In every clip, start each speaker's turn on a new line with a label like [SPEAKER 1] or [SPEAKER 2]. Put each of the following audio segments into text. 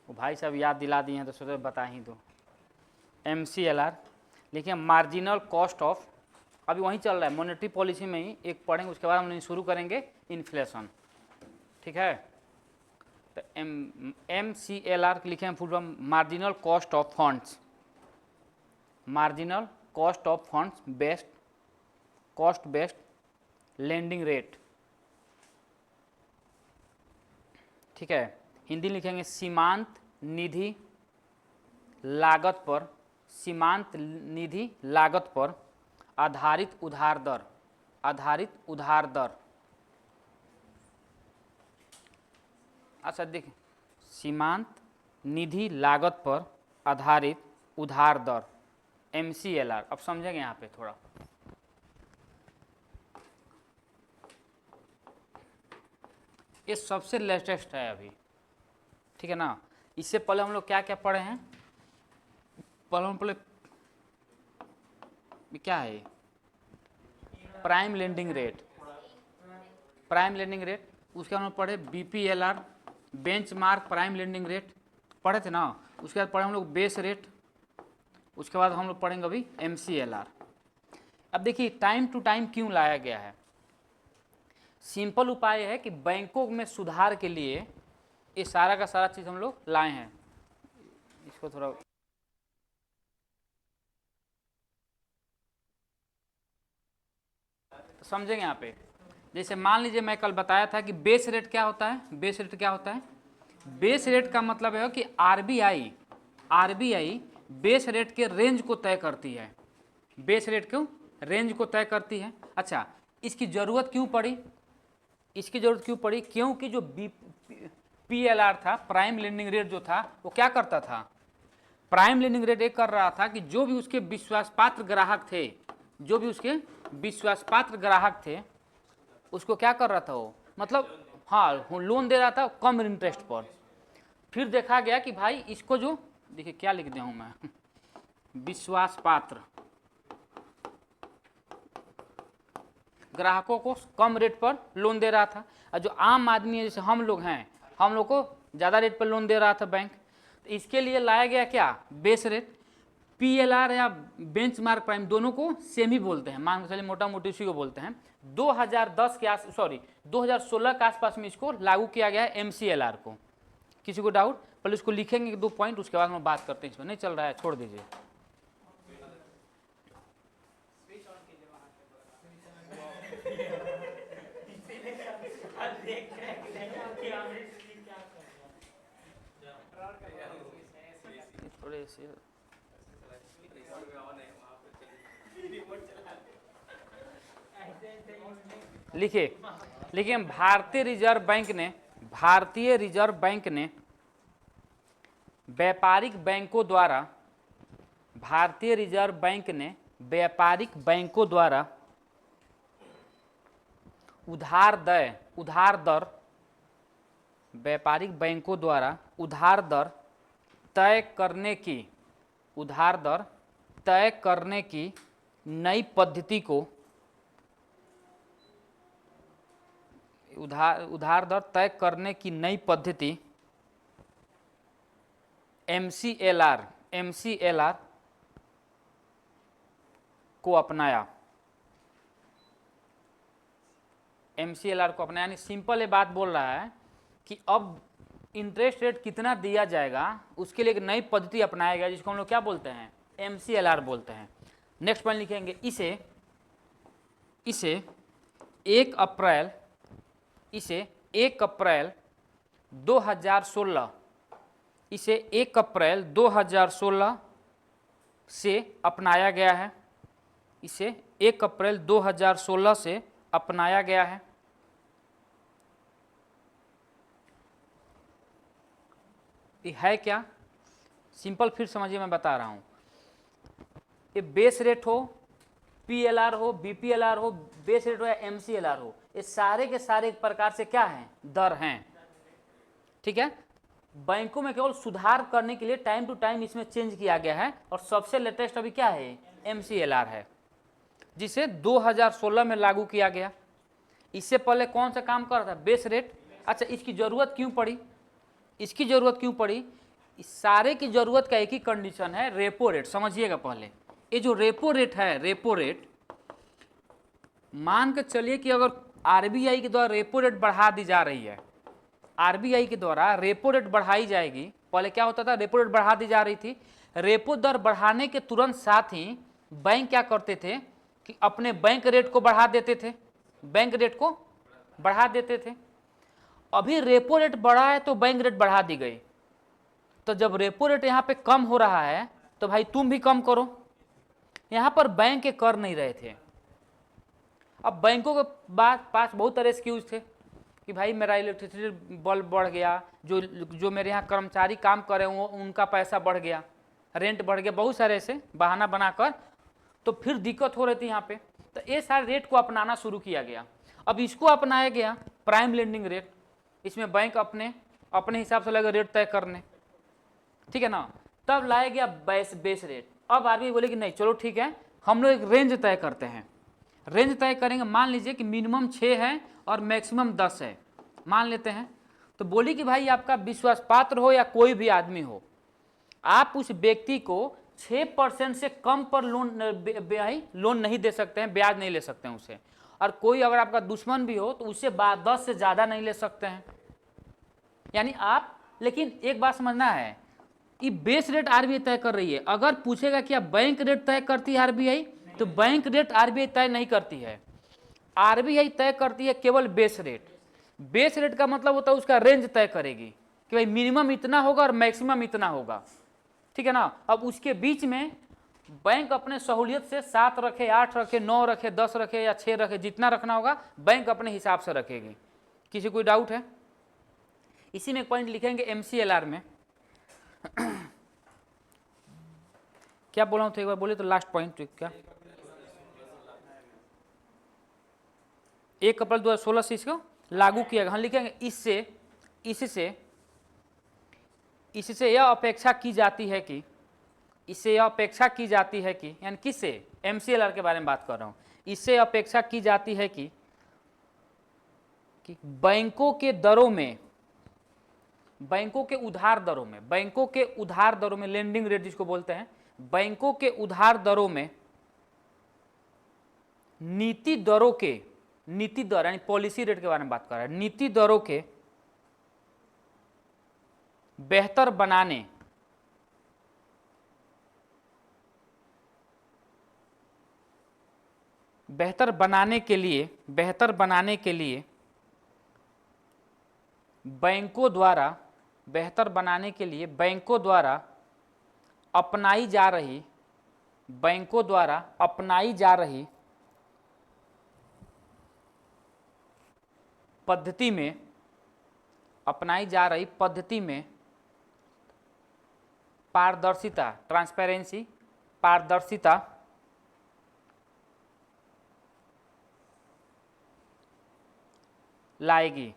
[SPEAKER 1] वो भाई साहब याद दिला दिए हैं तो सोचे बता ही दो। MCLR लिखिए मार्जिनल कॉस्ट ऑफ, अभी वहीं चल रहा है मॉनेटरी पॉलिसी में ही एक पढ़ेंगे, उसके बाद हम शुरू करेंगे इन्फ्लेशन। ठीक है, तो MCLR लिखे हैं full form marginal cost of funds, marginal cost of funds based, cost based lending rate. ठीक है, हिंदी लिखेंगे सीमांत निधि लागत पर, सीमांत निधि लागत पर आधारित उधार दर, आधारित उधार दर। अच्छा देखिए, सीमांत निधि लागत पर आधारित उधार दर MCLR। अब समझेंगे यहाँ पे थोड़ा, ये सबसे लेटेस्ट है अभी। ठीक है ना, इससे पहले हम लोग क्या क्या पढ़े हैं, पहले क्या है prime lending rate, prime lending rate, उसके बाद हम लोग पढ़े BPLR benchmark prime lending rate पढ़े थे ना, उसके बाद पढ़े हम लोग बेस रेट, उसके बाद हम लोग पढ़ेंगे अभी MCLR। अब देखिए टाइम टू टाइम क्यों लाया गया है, सिंपल उपाय है कि बैंकों में सुधार के लिए ये सारा का सारा चीज़ हम लोग लाए हैं। इसको थोड़ा तो समझेंगे यहाँ पे। जैसे मान लीजिए मैं कल बताया था कि बेस रेट क्या होता है, बेस रेट क्या होता है, बेस रेट का मतलब है कि आरबीआई बेस रेट के रेंज को तय करती है, बेस रेट को रेंज को तय करती है। अच्छा, इसकी ज़रूरत क्यों पड़ी, इसकी ज़रूरत क्यों पड़ी, क्योंकि जो PLR था, प्राइम लेंडिंग रेट जो था, वो क्या करता था, प्राइम लेंडिंग रेट एक कर रहा था कि जो भी उसके विश्वास पात्र ग्राहक थे, जो भी उसके विश्वास पात्र ग्राहक थे, उसको क्या कर रहा था वो, मतलब हाँ लोन दे रहा था कम इंटरेस्ट पर। फिर देखा गया कि भाई इसको जो, देखिए क्या लिख दिया हूँ मैं, विश्वास पात्र ग्राहकों को कम रेट पर लोन दे रहा था, और जो आम आदमी है जैसे हम लोग हैं, हम लोग को ज़्यादा रेट पर लोन दे रहा था बैंक। तो इसके लिए लाया गया क्या, बेस रेट। PLR या बेंचमार्क प्राइम दोनों को सेम ही बोलते हैं, मान के चलिए मोटा मोटी उसी को बोलते हैं। 2016 के आसपास में इसको लागू किया गया है MCLR को। किसी को डाउट, पहले इसको लिखेंगे 2 पॉइंट, उसके बाद हम बात करते हैं, इसमें नहीं चल रहा है छोड़ दीजिए। थोड़े से लिखिए, लेकिन भारतीय रिजर्व बैंक ने व्यापारिक बैंकों द्वारा, भारतीय रिजर्व बैंक ने व्यापारिक बैंकों द्वारा उधार दर, व्यापारिक बैंकों द्वारा उधार दर तय करने की, उधार दर तय करने की नई पद्धति को, उधार दर तय करने की नई पद्धति MCLR को अपनाया, MCLR को अपनाया। यानी सिंपल ये बात बोल रहा है कि अब इंटरेस्ट रेट कितना दिया जाएगा उसके लिए एक नई पद्धति अपनाया गया, जिसको हम लोग क्या बोलते हैं, MCLR बोलते हैं। नेक्स्ट पॉइंट लिखेंगे, इसे 1 अप्रैल 2016, इसे 1 अप्रैल 2016 से अपनाया गया है, इसे 1 अप्रैल 2016 से अपनाया गया है। ये है क्या, सिंपल फिर समझिए, मैं बता रहा हूँ। ये बेस रेट हो, PLR हो, BPLR हो, बेस रेट हो या MCLR हो, ये सारे के सारे एक प्रकार से क्या हैं, दर हैं। ठीक है, बैंकों में केवल सुधार करने के लिए टाइम टू टाइम इसमें चेंज किया गया है, और सबसे लेटेस्ट अभी क्या है, MCLR है, जिसे 2016 में लागू किया गया। इससे पहले कौन सा काम कर रहा था, बेस रेट। अच्छा, इसकी ज़रूरत क्यों पड़ी, इसकी ज़रूरत क्यों पड़ी, इस सारे की जरूरत का एक ही कंडीशन है, रेपो रेट। समझिएगा पहले, ये जो रेपो रेट है, रेपो रेट मान के चलिए कि अगर आरबीआई के द्वारा रेपो रेट बढ़ा दी जा रही है, आरबीआई के द्वारा रेपो रेट बढ़ाई जाएगी। पहले क्या होता था, रेपो रेट बढ़ा दी जा रही थी, रेपो दर बढ़ाने के तुरंत साथ ही बैंक क्या करते थे कि अपने बैंक रेट को बढ़ा देते थे, बैंक रेट को बढ़ा देते थे। अभी रेपो रेट बढ़ा है तो बैंक रेट बढ़ा दी गई, तो जब रेपो रेट यहाँ पे कम हो रहा है तो भाई तुम भी कम करो। यहाँ पर बैंक के कर नहीं रहे थे। अब बैंकों के पास बहुत तरह एक्सक्यूज थे कि भाई मेरा इलेक्ट्रिसिटी बिल बढ़ गया, जो मेरे यहाँ कर्मचारी काम कर रहे हैं उनका पैसा बढ़ गया, रेंट बढ़ गया, बहुत सारे ऐसे बहाना बनाकर तो फिर दिक्कत हो रही थी यहाँ पे। तो ये सारे रेट को अपनाना शुरू किया गया। अब इसको अपनाया गया प्राइम लेंडिंग रेट, इसमें बैंक अपने हिसाब से लगे रेट तय करने, ठीक है ना। तब लाया गया बेस रेट। अब आरबीआई बोले कि नहीं चलो ठीक है, हम लोग एक रेंज तय करते हैं, रेंज तय करेंगे। मान लीजिए कि मिनिमम 6 है और मैक्सिमम 10 है, मान लेते हैं। तो बोली कि भाई आपका विश्वास पात्र हो या कोई भी आदमी हो, आप उस व्यक्ति को 6% से कम पर लोन नहीं दे सकते हैं, ब्याज नहीं ले सकते हैं उसे। और कोई अगर आपका दुश्मन भी हो तो उससे 10 से ज़्यादा नहीं ले सकते हैं। यानी आप, लेकिन एक बात समझना है, ये बेस रेट आरबीआई तय कर रही है। अगर पूछेगा कि बैंक रेट तय करती है आरबीआई, तो बैंक रेट आरबीआई तय नहीं करती है, आरबीआई तय करती है केवल बेस रेट। बेस रेट का मतलब होता है उसका रेंज तय करेगी कि भाई मिनिमम इतना होगा और मैक्सिमम इतना होगा, ठीक है ना। अब उसके बीच में बैंक अपने सहूलियत से 7 रखे, 8 रखे, 9 रखे, 10 रखे या 6 रखे, जितना रखना होगा बैंक अपने हिसाब से रखेगी। किसी कोई डाउट है? इसी में एक पॉइंट लिखेंगे एमसीएलआर में। क्या बोला हूँ तो एक बार बोले तो लास्ट पॉइंट क्या, 1 अप्रैल 2016 से इसको लागू किया गया। हाँ लिखेंगे इससे यह अपेक्षा की जाती है कि, इससे यह अपेक्षा की जाती है कि, यानी किससे, एमसीएलआर के बारे में बात कर रहा हूँ। इससे अपेक्षा की जाती है कि बैंकों के दरों में, बैंकों के उधार दरों में, बैंकों के उधार दरों में, लेंडिंग रेट जिसको बोलते हैं, बैंकों के उधार दरों में नीति दरों के, नीति दर यानी पॉलिसी रेट के बारे में बात कर रहा है, नीति दरों के बेहतर बनाने, बेहतर बनाने के लिए, बेहतर बनाने के लिए बैंकों द्वारा, बेहतर बनाने के लिए बैंकों द्वारा अपनाई जा रही, बैंकों द्वारा अपनाई जा रही पद्धति में, अपनाई जा रही पद्धति में पारदर्शिता, ट्रांसपेरेंसी, पारदर्शिता लाएगी।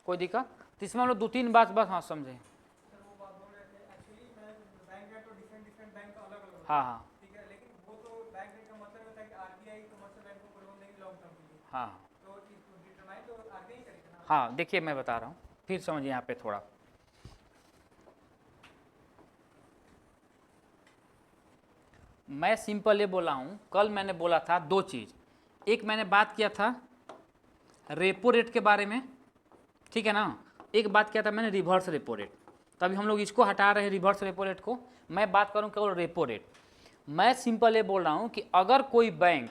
[SPEAKER 1] कोई दिक्कत? तो इसमें हम लोग 2-3 बात बस हाँ समझे। हाँ हाँ
[SPEAKER 2] ठीक है, लेकिन वो तो बैंक रेट का मतलब होता है कि आरबीआई कमर्शियल बैंकों को लोन देगी लॉन्ग टर्म के लिए,
[SPEAKER 1] हाँ
[SPEAKER 2] तो डिटरमाइन तो आरबीआई करेगा ना।
[SPEAKER 1] हाँ, देखिए मैं बता रहा हूँ, फिर समझिए यहाँ पे थोड़ा। मैं सिंपल ये बोला हूँ, कल मैंने बोला था 2 चीज़। एक मैंने बात किया था रेपो रेट के बारे में, ठीक है ना। एक बात किया था मैंने रिवर्स रेपो रेट। तो अभी हम लोग इसको हटा रहे हैं, रिवर्स रेपो रेट को। मैं बात करूँ केवल रेपो रेट। मैं सिंपल ये बोल रहा हूँ कि अगर कोई बैंक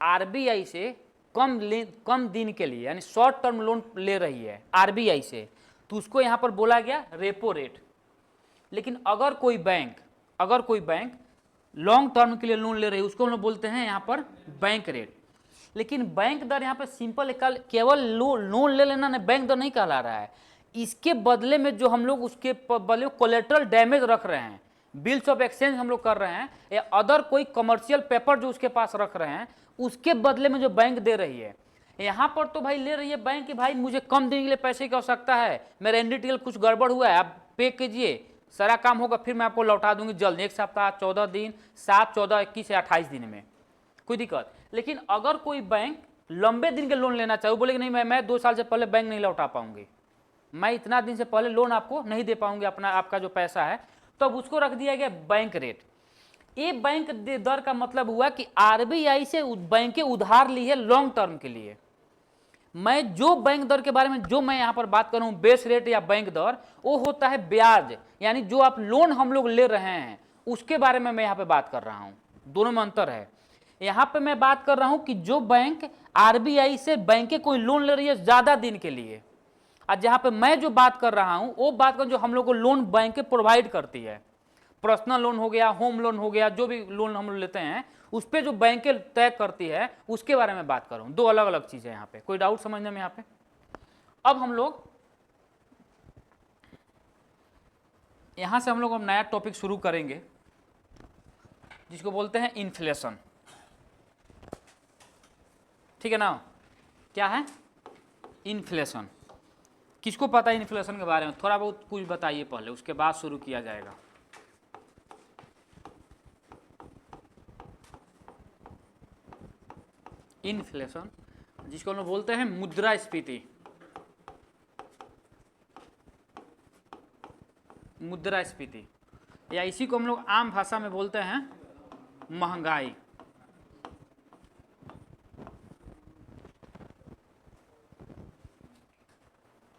[SPEAKER 1] आरबीआई से कम दिन के लिए यानी शॉर्ट टर्म लोन ले रही है आरबीआई से, तो उसको यहाँ पर बोला गया रेपो रेट। लेकिन अगर कोई बैंक लॉन्ग टर्म के लिए लोन ले रही है, उसको हम लोग बोलते हैं यहाँ पर बैंक रेट। लेकिन बैंक दर यहाँ पे सिंपल केवल लोन ले लेना बैंक दर नहीं कहला रहा है। इसके बदले में जो हम लोग उसके बदले कोलेटरल डैमेज रख रहे हैं, बिल्स ऑफ एक्सचेंज हम लोग कर रहे हैं, या अदर कोई कमर्शियल पेपर जो उसके पास रख रहे हैं, उसके बदले में जो बैंक दे रही है। यहाँ पर तो भाई ले रही है बैंक कि भाई मुझे कम दिन के लिए पैसे की आवश्यकता है, मेरा एनडीटीएल कुछ गड़बड़ हुआ है, आप पे कीजिए, सारा काम होगा, फिर मैं आपको लौटा दूंगी जल्द, 1 सप्ताह, 14 दिन, 7, 14, 21 या 28 दिन में, कोई दिक्कत। लेकिन अगर कोई बैंक लंबे दिन के लोन लेना चाहिए, वो बोले कि नहीं मैं 2 साल से पहले बैंक नहीं लौटा पाऊंगी, मैं इतना दिन से पहले लोन आपको नहीं दे पाऊंगी अपना आपका जो पैसा है, तो अब उसको रख दिया गया बैंक रेट। ये बैंक दर का मतलब हुआ कि आरबीआई से बैंकें उधार ली है लॉन्ग टर्म के लिए। मैं जो बैंक दर के बारे में जो मैं यहाँ पर बात कर रहा हूँ बेस रेट या बैंक दर, वो होता है ब्याज, यानी जो आप लोन हम लोग ले रहे हैं उसके बारे में मैं यहाँ पे बात कर रहा हूँ, दोनों में अंतर है। यहाँ पे मैं बात कर रहा हूँ कि जो बैंक आरबीआई से बैंकें कोई लोन ले रही है ज़्यादा दिन के लिए, और जहाँ पे मैं जो बात कर रहा हूँ वो बात कर जो हम लोग को लोन बैंकें प्रोवाइड करती है, पर्सनल लोन हो गया, होम लोन हो गया, जो भी लोन हम लोग लेते हैं उस पर जो बैंकें तय करती है उसके बारे में बात कर रहा हूँ। दो अलग अलग चीज़ें यहाँ पे, कोई डाउट समझने में यहाँ पे? अब हम लोग यहाँ से हम लोग अब नया टॉपिक शुरू करेंगे जिसको बोलते हैं इन्फ्लेशन। ठीक है ना? क्या है इन्फ्लेशन? किसको पता है इन्फ्लेशन के बारे में? थोड़ा बहुत कुछ बताइए पहले, उसके बाद शुरू किया जाएगा। इन्फ्लेशन जिसको हम लोग बोलते हैं मुद्रास्फीति। मुद्रास्फीति या इसी को हम लोग आम भाषा में बोलते हैं महंगाई।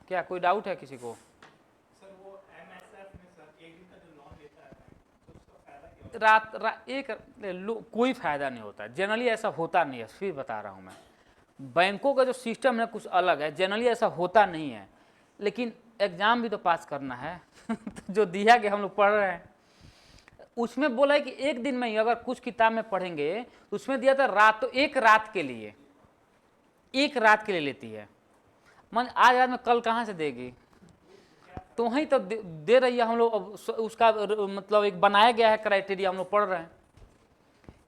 [SPEAKER 1] क्या कोई डाउट है किसी को?
[SPEAKER 2] सर वो एमएसएफ में सर एक दिन का जो लोन लेता है तो उसका फायदा क्या होता है?
[SPEAKER 1] कोई फायदा नहीं होता, जनरली ऐसा होता नहीं है, फिर बता रहा हूँ मैं। बैंकों का जो सिस्टम है कुछ अलग है, जनरली ऐसा होता नहीं है, लेकिन एग्जाम भी तो पास करना है तो जो दिया गया हम लोग पढ़ रहे हैं, उसमें बोला है कि एक दिन में ही अगर कुछ किताब में पढ़ेंगे तो उसमें दिया था रात, एक रात के लिए, एक रात के लिए लेती है। मन आज रात में कल कहाँ से देगी? तो वहीं तो दे रही है हम लोग, उसका मतलब एक बनाया गया है क्राइटेरिया, हम लोग पढ़ रहे हैं।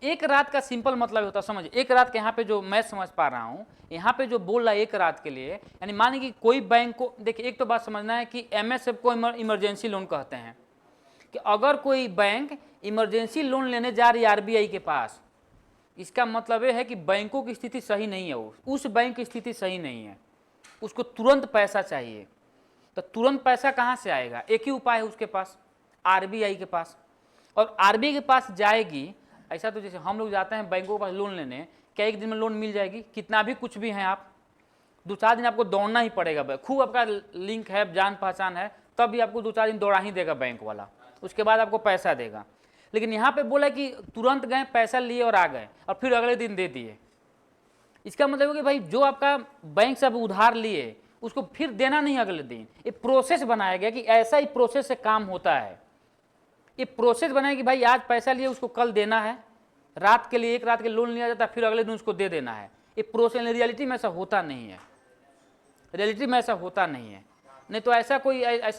[SPEAKER 1] एक रात का सिंपल मतलब होता है, समझ, एक रात के यहाँ पे जो मैं समझ पा रहा हूँ, यहाँ पे जो बोल रहा है एक रात के लिए, यानी मानिए कि कोई बैंक को, देखिए एक तो बात समझना है कि एमएसएफ को इमरजेंसी लोन कहते हैं, कि अगर कोई बैंक इमरजेंसी लोन लेने जा रही है आरबीआई के पास, इसका मतलब ये है कि बैंकों की स्थिति सही नहीं है, उस बैंक की स्थिति सही नहीं है, उसको तुरंत पैसा चाहिए। तो तुरंत पैसा कहाँ से आएगा? एक ही उपाय है उसके पास, आरबीआई के पास। और आरबीआई के पास जाएगी, ऐसा तो जैसे हम लोग जाते हैं बैंकों के पास लोन लेने, क्या एक दिन में लोन मिल जाएगी? कितना भी कुछ भी है आप, 2-4 दिन आपको दौड़ना ही पड़ेगा। खूब आपका लिंक है, जान पहचान है, तब भी आपको 2-4 दिन दौड़ा ही देगा बैंक वाला, उसके बाद आपको पैसा देगा। लेकिन यहाँ पे बोला कि तुरंत गए, पैसा लिए और आ गए, और फिर अगले दिन दे दिए। इसका मतलब है कि भाई जो आपका बैंक से आप उधार लिए उसको फिर देना नहीं अगले दिन। ये प्रोसेस बनाया गया कि ऐसा ही प्रोसेस से काम होता है। ये प्रोसेस बनाया कि भाई आज पैसा लिए उसको कल देना है, रात के लिए एक रात के लोन लिया जाता है, फिर अगले दिन उसको दे देना है। ये प्रोसेस, रियलिटी में ऐसा होता नहीं है, रियलिटी में ऐसा होता नहीं है। नहीं तो ऐसा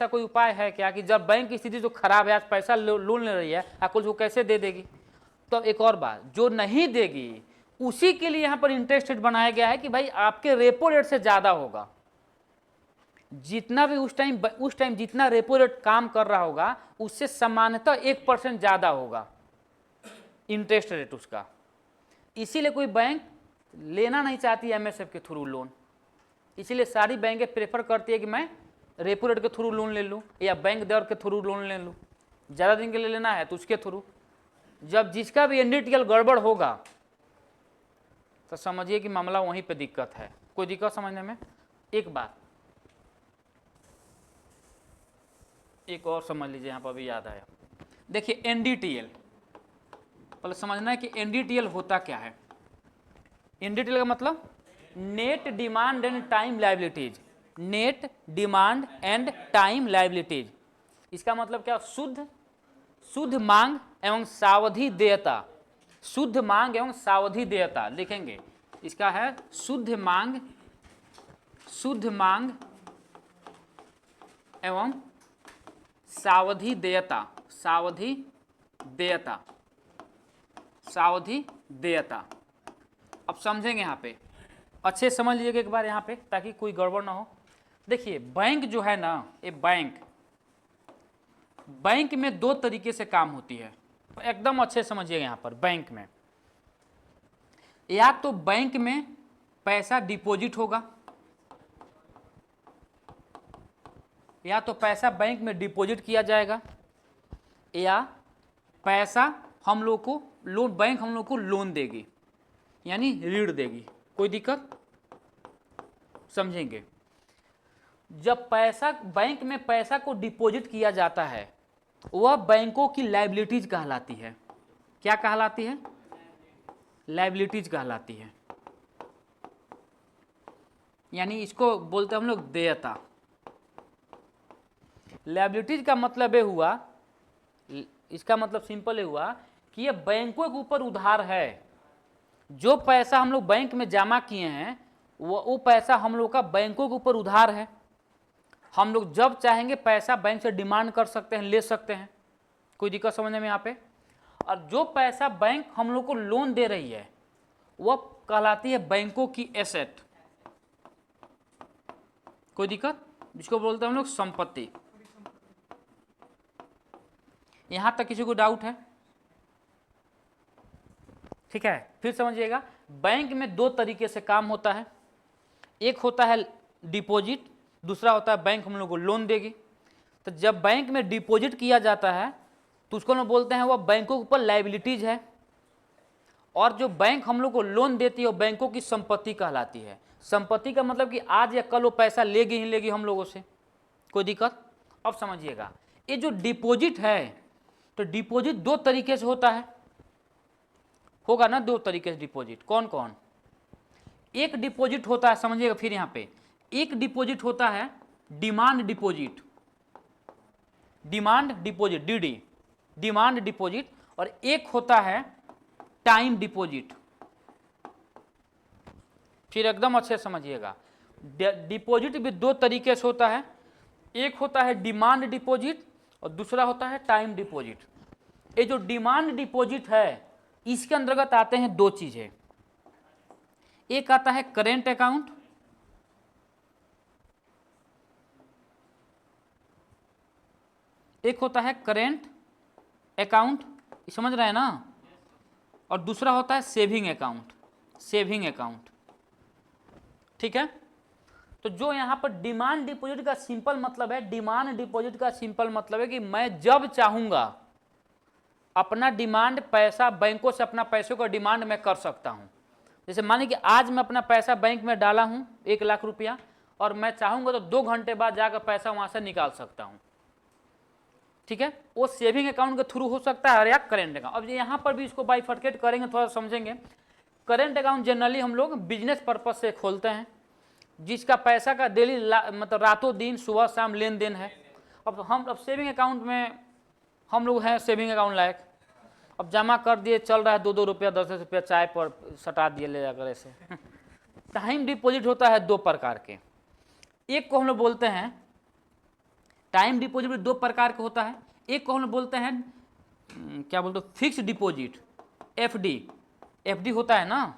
[SPEAKER 1] कोई उपाय है क्या कि जब बैंक की स्थिति जो खराब है, आज पैसा लोन ले रही है, आपको उसको कैसे दे देगी? तो एक और बात, जो नहीं देगी उसी के लिए यहाँ पर इंटरेस्ट रेट बनाया गया है कि भाई आपके रेपो रेट से ज़्यादा होगा। जितना भी उस टाइम जितना रेपो रेट काम कर रहा होगा उससे सामान्यतः 1% ज़्यादा होगा इंटरेस्ट रेट उसका। इसीलिए कोई बैंक लेना नहीं चाहती एमएसएफ के थ्रू लोन, इसीलिए सारी बैंकें प्रेफर करती है कि मैं रेपो रेट के थ्रू लोन ले लूँ या बैंक दर के थ्रू लोन ले लूँ। ज़्यादा दिन के लिए लेना है तो उसके थ्रू, जब जिसका भी एनडीटीएल गड़बड़ होगा तो समझिए कि मामला वहीं पे दिक्कत है। कोई दिक्कत समझने में? एक बात एक और समझ लीजिए, यहाँ पर भी याद आया। देखिए एनडीटीएल, पहले समझना है कि एनडीटीएल होता क्या है। एनडीटीएल का मतलब net demand and time liabilities, net demand and time liabilities. इसका मतलब क्या? शुद्ध मांग एवं सावधि देयता। शुद्ध मांग एवं सावधि देयता लिखेंगे। इसका है शुद्ध मांग एवं सावधि देयता। अब समझेंगे यहाँ पे, अच्छे समझ लीजिएगा एक बार यहाँ पे ताकि कोई गड़बड़ ना हो। देखिए बैंक जो है ना, ये बैंक में 2 तरीके से काम होती है, एकदम अच्छे समझिएगा यहाँ पर। बैंक में या तो बैंक में पैसा डिपॉजिट होगा, या तो पैसा बैंक में डिपॉजिट किया जाएगा, या पैसा हम लोग को लोन, बैंक हम लोग को लोन देगी यानी ऋण देगी। कोई दिक्कत? समझेंगे। जब पैसा बैंक में पैसा को डिपॉजिट किया जाता है वह बैंकों की लायबिलिटीज कहलाती है। क्या कहलाती है? लायबिलिटीज कहलाती है, यानी इसको बोलते हैं हम लोग देयता। लायबिलिटीज का मतलब ये हुआ, इसका मतलब सिंपल ये हुआ कि ये बैंकों के ऊपर उधार है। जो पैसा हम लोग बैंक में जमा किए हैं वो पैसा हम लोग का बैंकों के ऊपर उधार है। हम लोग जब चाहेंगे पैसा बैंक से डिमांड कर सकते हैं, ले सकते हैं। कोई दिक्कत समझने में यहाँ पे? और जो पैसा बैंक हम लोग को लोन दे रही है वह कहलाती है बैंकों की एसेट। कोई दिक्कत? जिसको बोलते हैं हम लोग संपत्ति। यहां तक किसी को डाउट है? ठीक है, फिर समझिएगा। बैंक में दो तरीके से काम होता है, एक होता है डिपॉजिट, दूसरा होता है बैंक हम लोग को लोन देगी। तो जब बैंक में डिपॉजिट किया जाता है तो उसको लोग बोलते हैं वह बैंकों के ऊपर लायबिलिटीज है, और जो बैंक हम लोग को लोन देती है वो बैंकों की संपत्ति कहलाती है। संपत्ति का मतलब कि आज या कल वो पैसा लेगी ही लेगी हम लोगों से। कोई दिक्कत? अब समझिएगा, ये जो डिपॉजिट है तो डिपॉजिट दो तरीके से होता है, होगा ना, दो तरीके से डिपॉजिट। कौन कौन? एक डिपॉजिट होता है, समझिएगा फिर यहाँ पे, एक डिपॉजिट होता है demand deposit, demand deposit DD, demand deposit, और एक होता है टाइम डिपॉजिट। फिर एकदम अच्छे समझिएगा, डिपॉजिट भी दो तरीके से होता है, एक होता है डिमांड डिपॉजिट और दूसरा होता है टाइम डिपॉजिट। ये जो डिमांड डिपॉजिट है इसके अंतर्गत आते हैं दो चीजें, एक आता है करेंट अकाउंट, एक होता है करेंट अकाउंट, समझ रहे हैं ना, और दूसरा होता है सेविंग अकाउंट, सेविंग अकाउंट। ठीक है, तो जो यहाँ पर डिमांड डिपॉजिट का सिंपल मतलब है, डिमांड डिपॉजिट का सिंपल मतलब है कि मैं जब चाहूंगा अपना डिमांड पैसा बैंकों से अपना पैसों का डिमांड मैं कर सकता हूं। जैसे मानिए कि आज मैं अपना पैसा बैंक में डाला हूं 1 लाख रुपया, और मैं चाहूंगा तो 2 घंटे बाद जाकर पैसा वहां से निकाल सकता हूं। ठीक है, वो सेविंग अकाउंट के थ्रू हो सकता है या करेंट अकाउंट। अब यहाँ पर भी इसको बाइफर्केट करेंगे, थोड़ा समझेंगे। करेंट अकाउंट जनरली हम लोग बिजनेस पर्पज से खोलते हैं, जिसका पैसा का डेली मतलब रातों दिन सुबह शाम लेन देन है। अब सेविंग अकाउंट में हम लोग हैं सेविंग अकाउंट लायक, अब जमा कर दिए, चल रहा है 2-2 रुपया 10-10 रुपया चाय पर सटा दिए ले जाकर ऐसे। टाइम डिपॉजिट होता है दो प्रकार के, एक को हम लोग बोलते हैं टाइम डिपॉजिट भी दो प्रकार का होता है, एक को हम लोग बोलते हैं क्या बोलते हैं फिक्स डिपॉजिट, एफडी, एफडी होता है ना,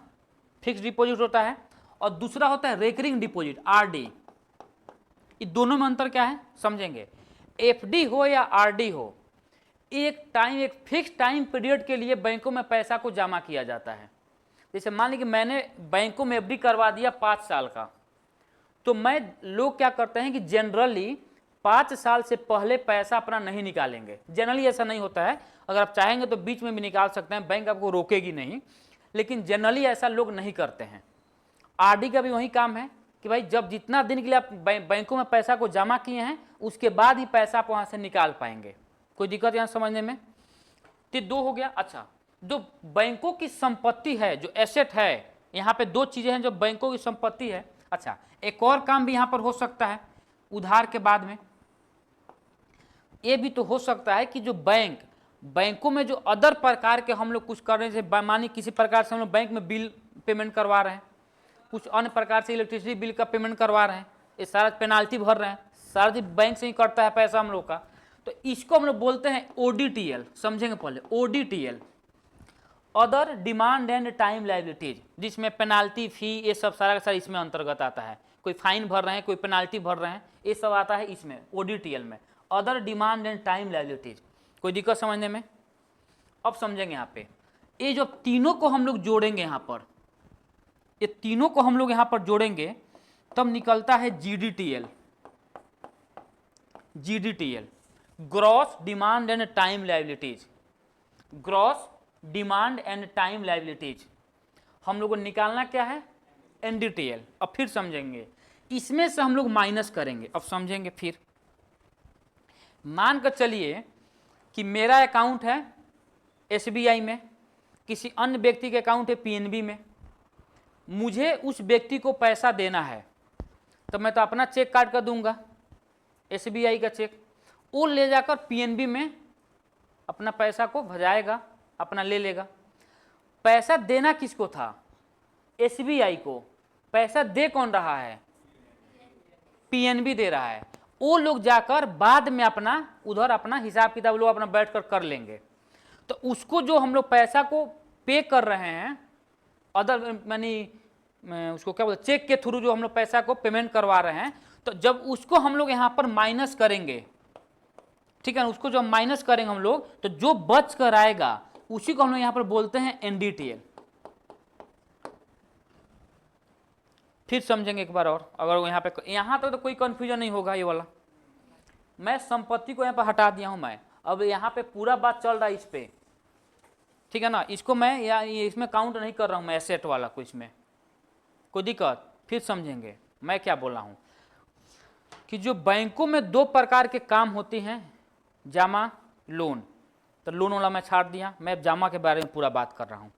[SPEAKER 1] फिक्स डिपॉजिट होता है, और दूसरा होता है रेकरिंग डिपॉजिट, आरडी। ये दोनों में अंतर क्या है समझेंगे। एफडी हो या आरडी हो, एक फिक्स टाइम पीरियड के लिए बैंकों में पैसा को जमा किया जाता है। जैसे मान लीजिए कि मैंने बैंकों में एफडी करवा दिया 5 साल का, तो लोग क्या करते हैं कि जनरली 5 साल से पहले पैसा अपना नहीं निकालेंगे। जनरली ऐसा नहीं होता है, अगर आप चाहेंगे तो बीच में भी निकाल सकते हैं, बैंक आपको रोकेगी नहीं, लेकिन जनरली ऐसा लोग नहीं करते हैं। आरडी का भी वही काम है कि भाई जब जितना दिन के लिए आप बैंकों में पैसा को जमा किए हैं उसके बाद ही पैसा आप वहां से निकाल पाएंगे। कोई दिक्कत यहाँ समझने में? तो 2 हो गया। अच्छा, जो बैंकों की संपत्ति है, जो एसेट है, यहाँ पे 2 चीजें हैं जो बैंकों की संपत्ति है। अच्छा, एक और काम भी यहाँ पर हो सकता है उधार के बाद में, ये भी तो हो सकता है कि जो बैंकों में जो अदर प्रकार के हम लोग कुछ कर रहे हैं, मानिए किसी प्रकार से हम लोग बैंक में बिल पेमेंट करवा रहे हैं, कुछ अन्य प्रकार से इलेक्ट्रिसिटी बिल का पेमेंट करवा रहे हैं, ये सारा पेनाल्टी भर रहे हैं, सारा दिन बैंक से ही कटता है पैसा हम लोग का, तो इसको हम लोग बोलते हैं ओडीटीएल। समझेंगे पहले, ODTL, other demand and time liabilities, जिसमें पेनाल्टी फी ये सब सारा का सारा इसमें अंतर्गत आता है। कोई फाइन भर रहे हैं, कोई पेनाल्टी भर रहे हैं, ये सब आता है इसमें ओडीटीएल में, other demand and time liabilities. कोई दिक्कत समझने में? अब समझेंगे यहाँ पे, ये जो तीनों को हम लोग जोड़ेंगे यहाँ पर, ये तीनों को हम लोग यहाँ पर जोड़ेंगे तब निकलता है GDTL। GDTL gross demand and time liabilities. Gross demand and time liabilities हम लोग को निकालना क्या है? NDTL। अब फिर समझेंगे, इसमें से हम लोग माइनस करेंगे, अब समझेंगे फिर। मान कर चलिए कि मेरा अकाउंट है SBI में, किसी अन्य व्यक्ति के अकाउंट है PNB में, मुझे उस व्यक्ति को पैसा देना है तो मैं तो अपना चेक काट कर दूंगा, SBI का चेक, वो ले जाकर PNB में अपना पैसा को भजाएगा, अपना ले लेगा। पैसा देना किसको था? SBI को। पैसा दे कौन रहा है? PNB दे रहा है। वो लोग जाकर बाद में अपना उधर अपना हिसाब किताब लोग अपना बैठ कर लेंगे। तो उसको जो हम लोग पैसा को पे कर रहे हैं अदर मानी उसको क्या बोलते, चेक के थ्रू जो हम लोग पैसा को पेमेंट करवा रहे हैं, तो जब उसको हम लोग यहाँ पर माइनस करेंगे, ठीक है ना, उसको जब माइनस करेंगे हम लोग तो जो बच कर आएगा उसी को हम लोग यहाँ पर बोलते हैं NDTL। फिर समझेंगे एक बार और, अगर यहाँ तक तो कोई कंफ्यूजन नहीं होगा। ये वाला मैं संपत्ति को यहाँ पर हटा दिया हूँ मैं, अब यहाँ पे पूरा बात चल रहा है इस पे, ठीक है ना, इसको मैं इसमें काउंट नहीं कर रहा हूँ मैं एसेट वाला को, इसमें कोई दिक्कत। फिर समझेंगे मैं क्या बोला हूँ कि जो बैंकों में दो प्रकार के काम होते हैं, जमा लोन, तो लोन वाला मैं छाड़ दिया, मैं जमा के बारे में पूरा बात कर रहा हूँ।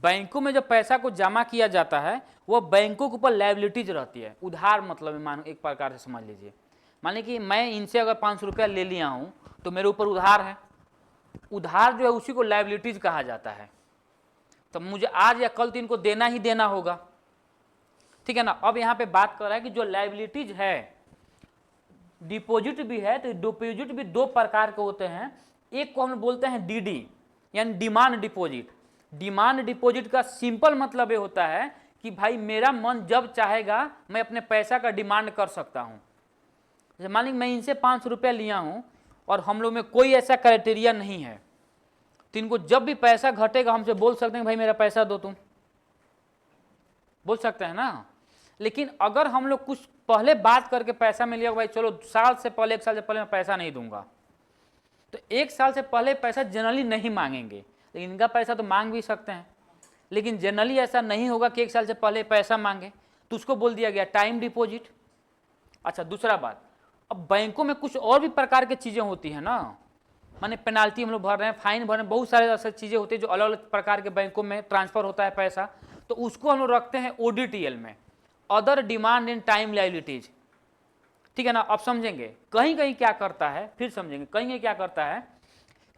[SPEAKER 1] बैंकों में जब पैसा को जमा किया जाता है वो बैंकों के ऊपर लायबिलिटीज रहती है। उधार मतलब मान एक प्रकार से समझ लीजिए, मान लीजिए कि मैं इनसे अगर 500 रुपया ले लिया हूँ तो मेरे ऊपर उधार है, उधार जो है उसी को लायबिलिटीज कहा जाता है। तो मुझे आज या कल तो इनको देना ही देना होगा, ठीक है ना। अब यहाँ पे बात कर रहा है कि जो लायबिलिटीज है, डिपॉजिट भी है, तो डिपॉजिट भी दो प्रकार के होते हैं। एक को हम बोलते हैं DD यानी डिमांड डिपॉजिट। डिमांड डिपॉजिट का सिंपल मतलब ये होता है कि भाई मेरा मन जब चाहेगा मैं अपने पैसा का डिमांड कर सकता हूँ। जैसे मान लीजिए मैं इनसे 500 रुपया लिया हूँ और हम लोग में कोई ऐसा क्राइटेरिया नहीं है, तो इनको जब भी पैसा घटेगा हमसे बोल सकते हैं भाई मेरा पैसा दो, तुम बोल सकते हैं ना। लेकिन अगर हम लोग कुछ पहले बात करके पैसा मिल गया, भाई चलो साल से पहले, 1 साल से पहले मैं पैसा नहीं दूंगा, तो 1 साल से पहले पैसा जनरली नहीं मांगेंगे। लेकिन इनका पैसा तो मांग भी सकते हैं, लेकिन जनरली ऐसा नहीं होगा कि 1 साल से पहले पैसा मांगे, तो उसको बोल दिया गया टाइम डिपॉजिट। अच्छा, दूसरा बात, अब बैंकों में कुछ और भी प्रकार की चीज़ें होती हैं ना, माने पेनाल्टी हम लोग भर रहे हैं, फाइन भर रहे हैं, बहुत सारे ऐसे चीज़ें होती है जो अलग अलग प्रकार के बैंकों में ट्रांसफर होता है पैसा, तो उसको हम लोग रखते हैं ODTL में, other demand and time liabilities, ठीक है ना। अब समझेंगे कहीं कहीं क्या करता है, फिर समझेंगे कहीं कहीं क्या करता है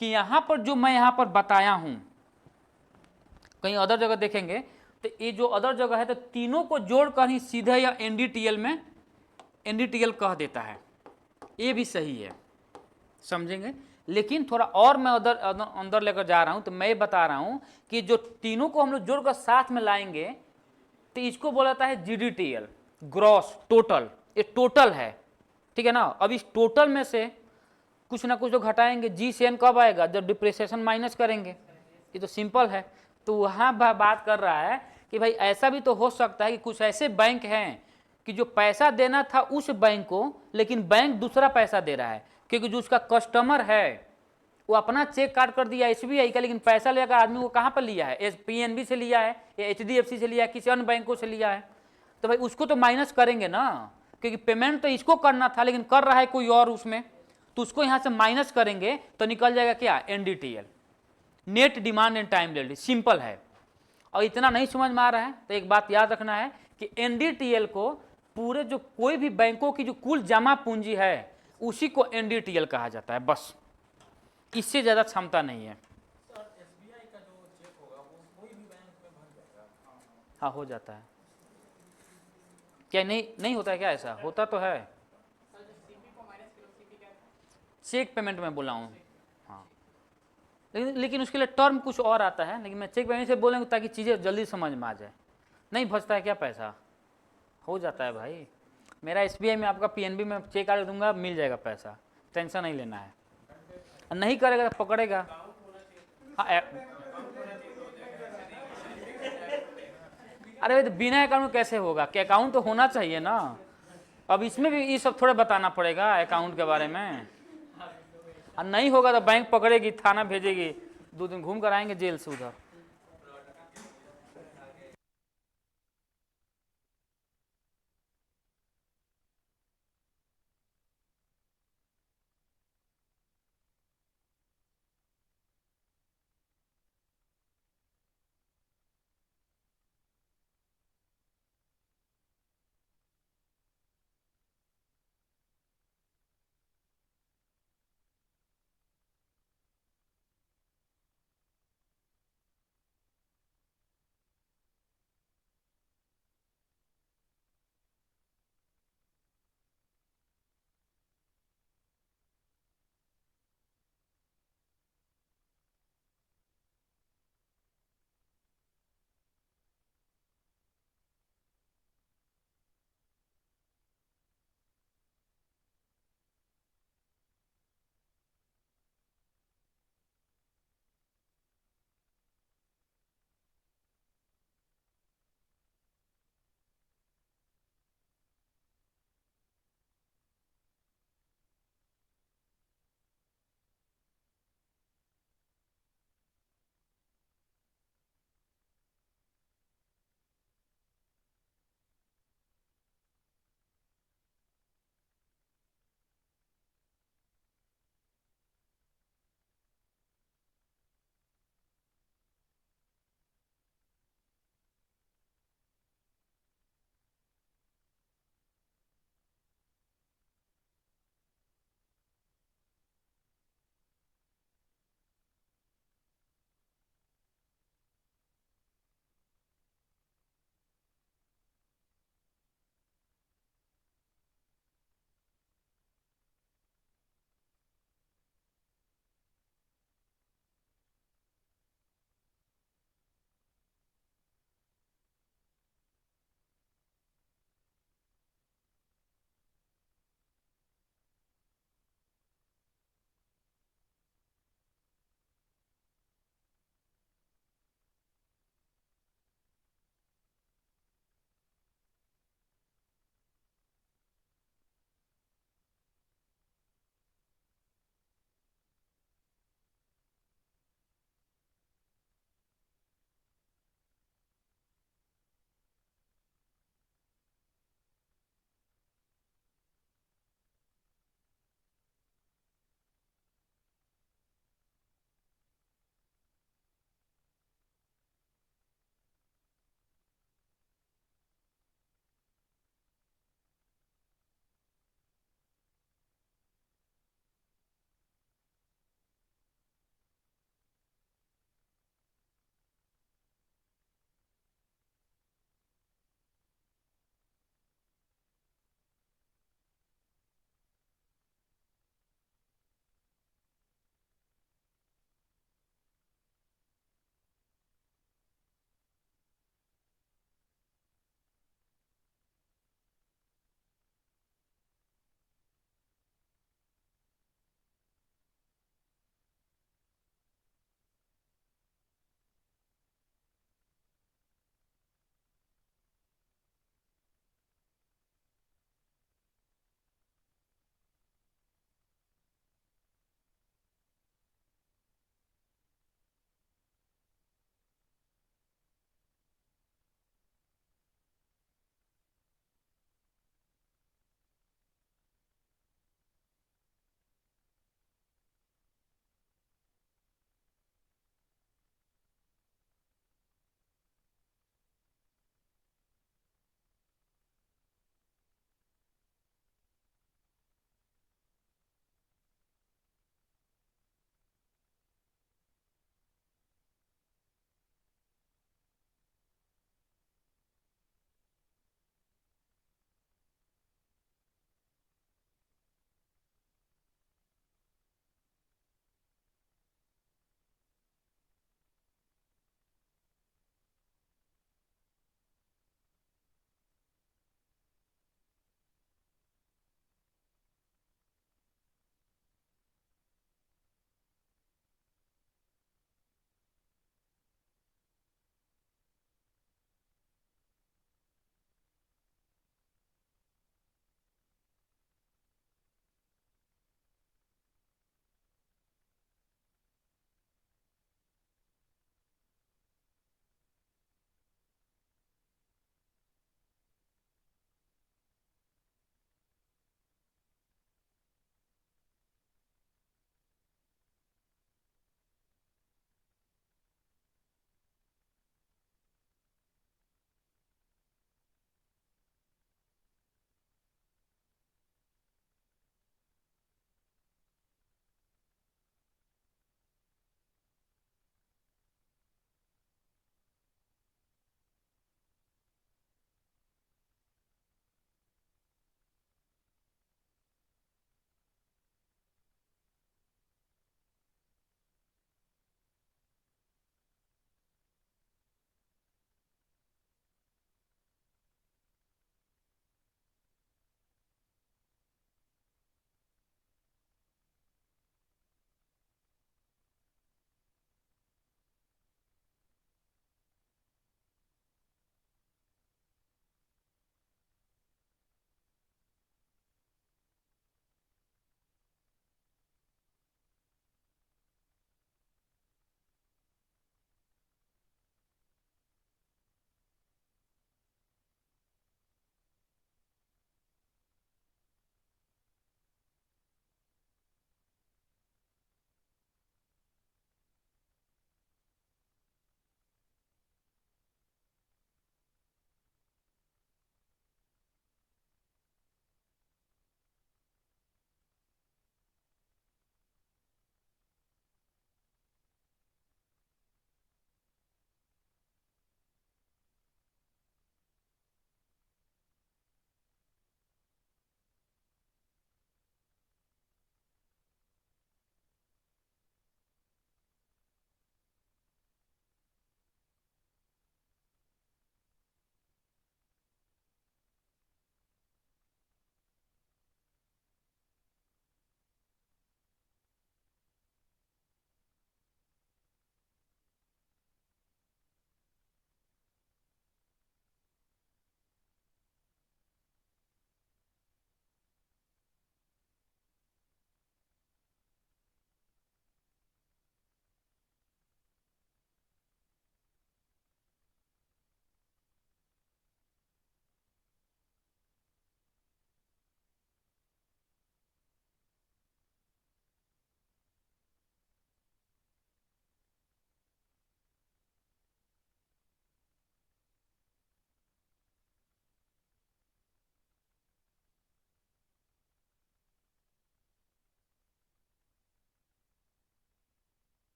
[SPEAKER 1] कि यहाँ पर जो मैं यहाँ पर बताया हूँ, कहीं अदर जगह देखेंगे तो ये जो अदर जगह है तो तीनों को जोड़कर ही सीधे या NDTL में NDTL कह देता है, ये भी सही है, समझेंगे। लेकिन थोड़ा और मैं अंदर लेकर जा रहा हूँ, तो मैं बता रहा हूँ कि जो तीनों को हम लोग जोड़कर साथ में लाएंगे तो इसको बोला जाता है GDTL, ग्रॉस टोटल। ये टोटल है, ठीक है ना। अब इस टोटल में से कुछ ना कुछ तो घटाएंगे, G से N कब आएगा? जब डिप्रिसिएशन माइनस करेंगे, ये तो सिंपल है। तो वहाँ बात कर रहा है कि भाई ऐसा भी तो हो सकता है कि कुछ ऐसे बैंक हैं कि जो पैसा देना था उस बैंक को, लेकिन बैंक दूसरा पैसा दे रहा है, क्योंकि जो उसका कस्टमर है वो अपना चेक काट कर दिया SBI का, लेकिन पैसा लेकर आदमी को कहाँ पर लिया है? PNB से लिया है या HDFC से लिया है, किसी अन्य बैंकों से लिया है, तो भाई उसको तो माइनस करेंगे ना, क्योंकि पेमेंट तो इसको करना था लेकिन कर रहा है कोई और उसमें, तो उसको यहाँ से माइनस करेंगे तो निकल जाएगा क्या? NDTL, net demand and time liability. Simple है। और इतना नहीं समझ में आ रहा है तो एक बात याद रखना है कि NDTL को पूरे जो कोई भी बैंकों की जो कुल जमा पूंजी है उसी को NDTL कहा जाता है, बस, इससे ज्यादा क्षमता नहीं है।
[SPEAKER 2] सर SBI का जो चेक होगा वो कोई भी बैंक में भर जाएगा?
[SPEAKER 1] हाँ, हो जाता है क्या? नहीं होता है क्या? ऐसा होता तो है।
[SPEAKER 2] सर जो CP को माइनस करो, CP क्या है?
[SPEAKER 1] चेक पेमेंट में बोला हूँ, हाँ, लेकिन उसके लिए टर्म कुछ और आता है, लेकिन मैं चेक पेमेंट से बोलेंगे ताकि चीज़ें जल्दी समझ में आ जाए। नहीं बचता है क्या पैसा? हो जाता है भाई, मेरा SBI में आपका PNB में चेक काट दूंगा, मिल जाएगा पैसा, टेंशन नहीं लेना है। नहीं करेगा तो पकड़ेगा। हाँ, अरे तो बिना अकाउंट कैसे होगा, कि अकाउंट तो होना चाहिए ना। अब इसमें भी ये सब थोड़ा बताना पड़ेगा अकाउंट के बारे में। और नहीं होगा तो बैंक पकड़ेगी, थाना भेजेगी, 2 दिन घूम कर आएंगे जेल से उधर।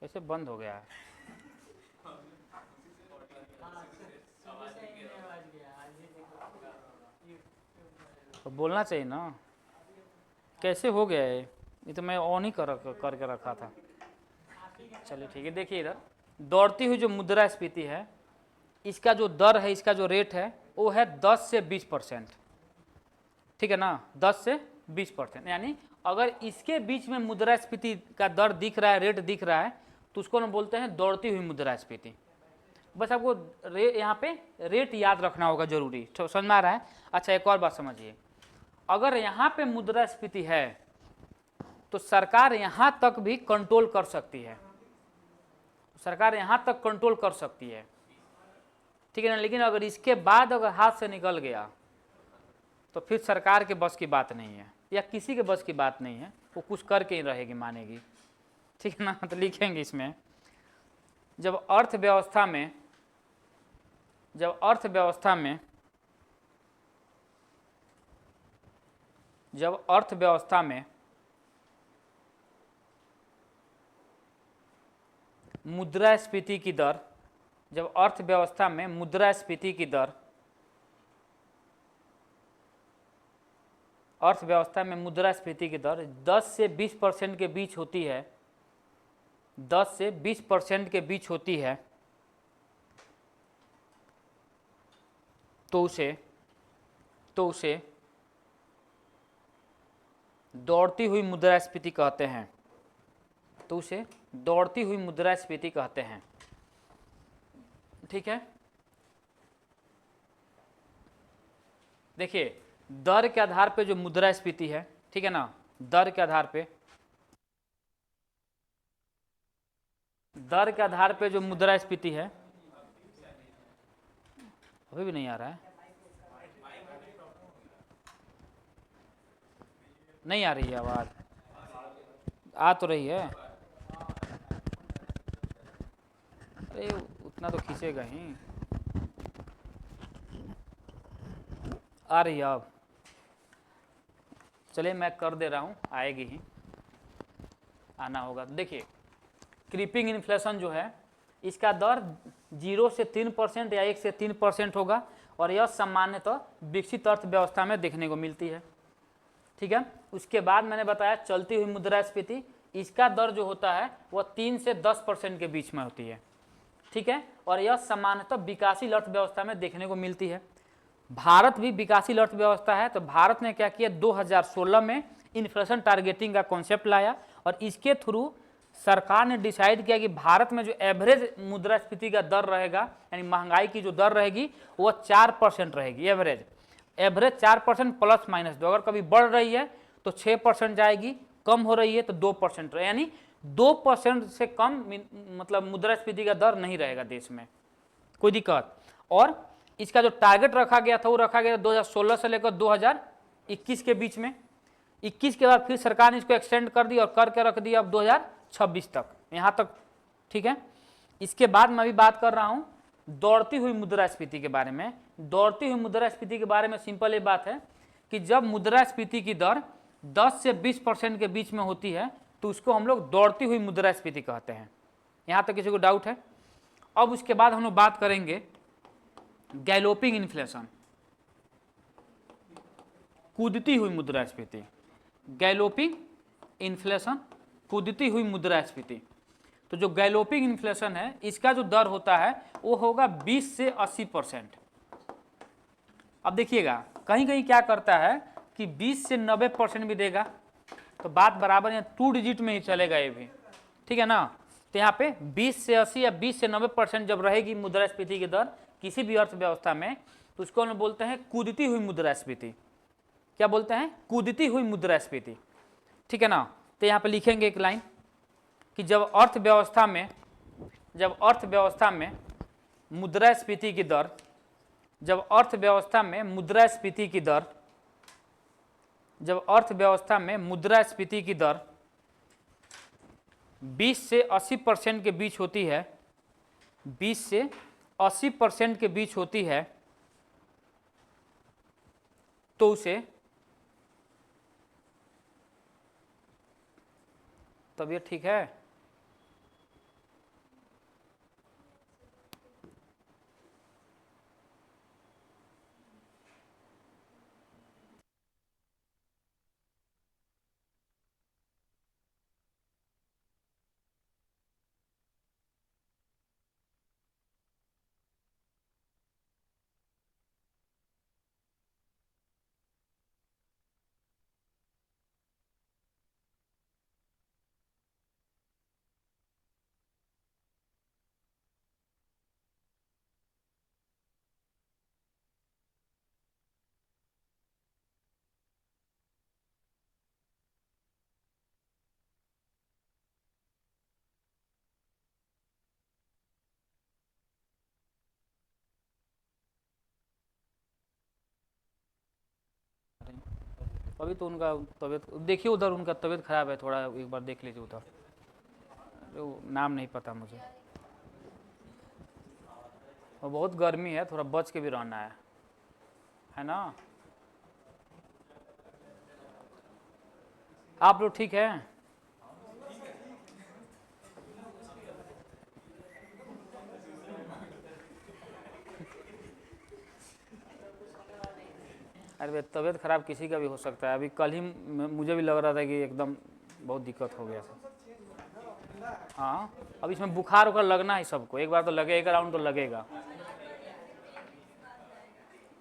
[SPEAKER 1] कैसे बंद हो गया है? तो बोलना चाहिए ना, कैसे हो गया है? ये तो मैं ऑन ही करके रखा था। चलिए ठीक है, देखिए इधर दौड़ती हुई जो मुद्रास्फीति है, इसका जो दर है, इसका जो रेट है वो है 10 से 20%। ठीक है ना, 10 से 20%, यानी अगर इसके बीच में मुद्रास्फीति का दर दिख रहा है, रेट दिख रहा है, तो उसको हम बोलते हैं दौड़ती हुई मुद्रास्फीति। बस आपको यहाँ पे रेट याद रखना होगा, जरूरी। तो समझ में आ रहा है? अच्छा, एक और बात समझिए, अगर यहाँ पे मुद्रास्फीति है तो सरकार यहाँ तक भी कंट्रोल कर सकती है, सरकार यहाँ तक कंट्रोल कर सकती है, ठीक है ना। लेकिन अगर इसके बाद अगर हाथ से निकल गया तो फिर सरकार के बस की बात नहीं है, या किसी के बस की बात नहीं है, वो कुछ करके ही रहेगी, मानेगी। ठीक है ना। तो लिखेंगे इसमें, जब अर्थव्यवस्था में मुद्रास्फीति की दर, जब अर्थव्यवस्था में मुद्रास्फीति की दर 10 से 20% के बीच होती है, 10 से 20% के बीच होती है, तो उसे दौड़ती हुई मुद्रास्फीति कहते हैं, तो उसे दौड़ती हुई मुद्रास्फीति कहते हैं। ठीक है, देखिए दर के आधार पे जो मुद्रास्फीति है, ठीक है ना, दर के आधार पे जो मुद्रास्फीति है, अभी भी नहीं आ रहा है, नहीं आ रही है आवाज, आ तो रही है, अरे उतना तो खींचेगा ही, आ रही है अब, चलिए मैं कर दे रहा हूँ, आएगी ही, आना होगा। देखिए क्रीपिंग इन्फ्लेशन जो है, इसका दर 0 से 3% या 1 से 3% होगा, और यह सामान्यतः विकसित अर्थव्यवस्था में देखने को मिलती है। ठीक है, उसके बाद मैंने बताया चलती हुई मुद्रास्फीति, इसका दर जो होता है वह 3 से 10% के बीच में होती है। ठीक है, और यह सामान्यतः विकासशील अर्थव्यवस्था में देखने को मिलती है। भारत भी विकासशील अर्थव्यवस्था है, तो भारत ने क्या किया, 2016 में इन्फ्लेशन टारगेटिंग का कॉन्सेप्ट लाया, और इसके थ्रू सरकार ने डिसाइड किया कि भारत में जो एवरेज मुद्रास्फीति का दर रहेगा, यानी महंगाई की जो दर रहेगी, वह 4% रहेगी, एवरेज 4% प्लस माइनस 2, अगर कभी बढ़ रही है तो 6% जाएगी, कम हो रही है तो 2% रहे, यानी 2% से कम मतलब मुद्रास्फीति का दर नहीं रहेगा देश में, कोई दिक्कत। और इसका जो टारगेट रखा गया था वो रखा गया 2016 से लेकर 2021 के बीच में। 21 के बाद फिर सरकार ने इसको एक्सटेंड कर दी और करके रख दिया अब 2026 तक, यहाँ तक। ठीक है, इसके बाद मैं भी बात कर रहा हूँ दौड़ती हुई मुद्रास्फीति के बारे में। दौड़ती हुई मुद्रास्फीति के बारे में सिंपल ये बात है कि जब मुद्रास्फीति की दर 10 से 20% के बीच में होती है तो उसको हम लोग दौड़ती हुई मुद्रास्फीति कहते हैं। यहाँ तक किसी को डाउट है? अब उसके बाद हम लोग बात करेंगे गैलोपिंग इन्फ्लेशन, कूदती हुई मुद्रास्फीति। गैलोपिंग इन्फ्लेशन, कूदती हुई मुद्रास्फीति। तो जो गैलोपिंग इन्फ्लेशन है, इसका जो दर होता है वो होगा 20 से 80%। अब देखिएगा कहीं कहीं क्या करता है कि 20 से 90% भी देगा, तो बात बराबर यहाँ 2 डिजिट में ही चलेगा ये भी। ठीक है ना, तो यहाँ पे 20 से 80 या 20 से 90% जब रहेगी मुद्रास्फीति की दर किसी भी अर्थव्यवस्था में, तो उसको हम बोलते हैं कूदती हुई मुद्रास्फीति। क्या बोलते हैं? कूदती हुई मुद्रास्फीति। ठीक है ना, तो यहाँ पे लिखेंगे एक लाइन कि जब अर्थव्यवस्था में मुद्रास्फीति की दर, जब अर्थव्यवस्था में मुद्रास्फीति की दर 20 से 80% के बीच होती है, 20 से 80% के बीच होती है, तो उसे, तबीयत ठीक है? अभी तो उनका तबीयत देखिए, उधर उनका तबीयत खराब है थोड़ा, एक बार देख लीजिए उधर, वो नाम नहीं पता मुझे। और बहुत गर्मी है, थोड़ा बच के भी रहना है ना। आप लोग ठीक है? अरे तबीयत खराब किसी का भी हो सकता है। अभी कल ही मुझे भी लग रहा था कि एकदम बहुत दिक्कत हो गया था। हाँ, अब इसमें बुखार उखार लगना है सबको, एक बार तो लगे, एक राउंड तो लगेगा।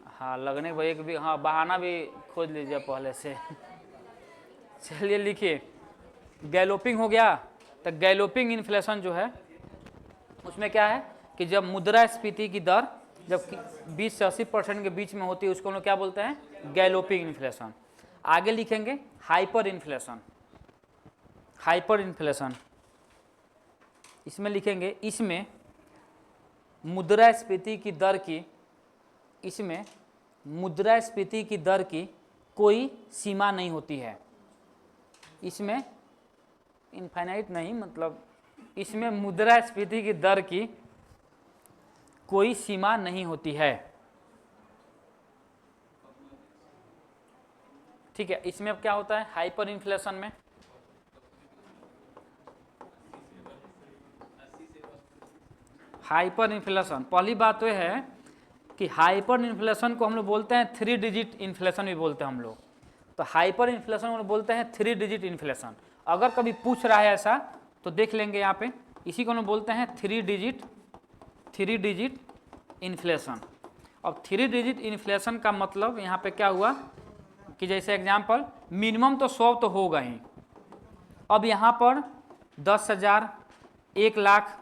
[SPEAKER 1] हाँ, लगने को एक भी, हाँ बहाना भी खोज लीजिए पहले से। चलिए लिखिए, गैलोपिंग हो गया। तो गैलोपिंग इन्फ्लेशन जो है उसमें क्या है कि जब मुद्रास्फीति की दर जब 20 से 80% के बीच में होती है उसको हम लोग क्या बोलते हैं? Galloping inflation. आगे लिखेंगे हाइपर इन्फ्लेशन। हाइपर इन्फ्लेशन इसमें लिखेंगे, इसमें मुद्रास्फीति की दर की, इसमें मुद्रास्फीति की दर की कोई सीमा नहीं होती है। इसमें इनफाइनाइट नहीं, मतलब इसमें मुद्रास्फीति की दर की कोई सीमा नहीं होती है। ठीक है, इसमें अब क्या होता है हाइपर इन्फ्लेशन में? हाइपर इन्फ्लेशन, पहली बात तो है कि हाइपर इन्फ्लेशन को हम लोग बोलते हैं 3 डिजिट इन्फ्लेशन भी बोलते हैं हम लोग। तो हाइपर इन्फ्लेशन को बोलते हैं 3 डिजिट इन्फ्लेशन। अगर कभी पूछ रहा है ऐसा तो देख लेंगे यहाँ पे, इसी को हम बोलते हैं 3 डिजिट इन्फ्लेशन। अब 3 डिजिट इन्फ्लेशन का मतलब यहाँ पे क्या हुआ कि जैसे एग्जाम्पल मिनिमम तो 100 तो होगा ही। अब यहाँ पर 10,000, 1 लाख,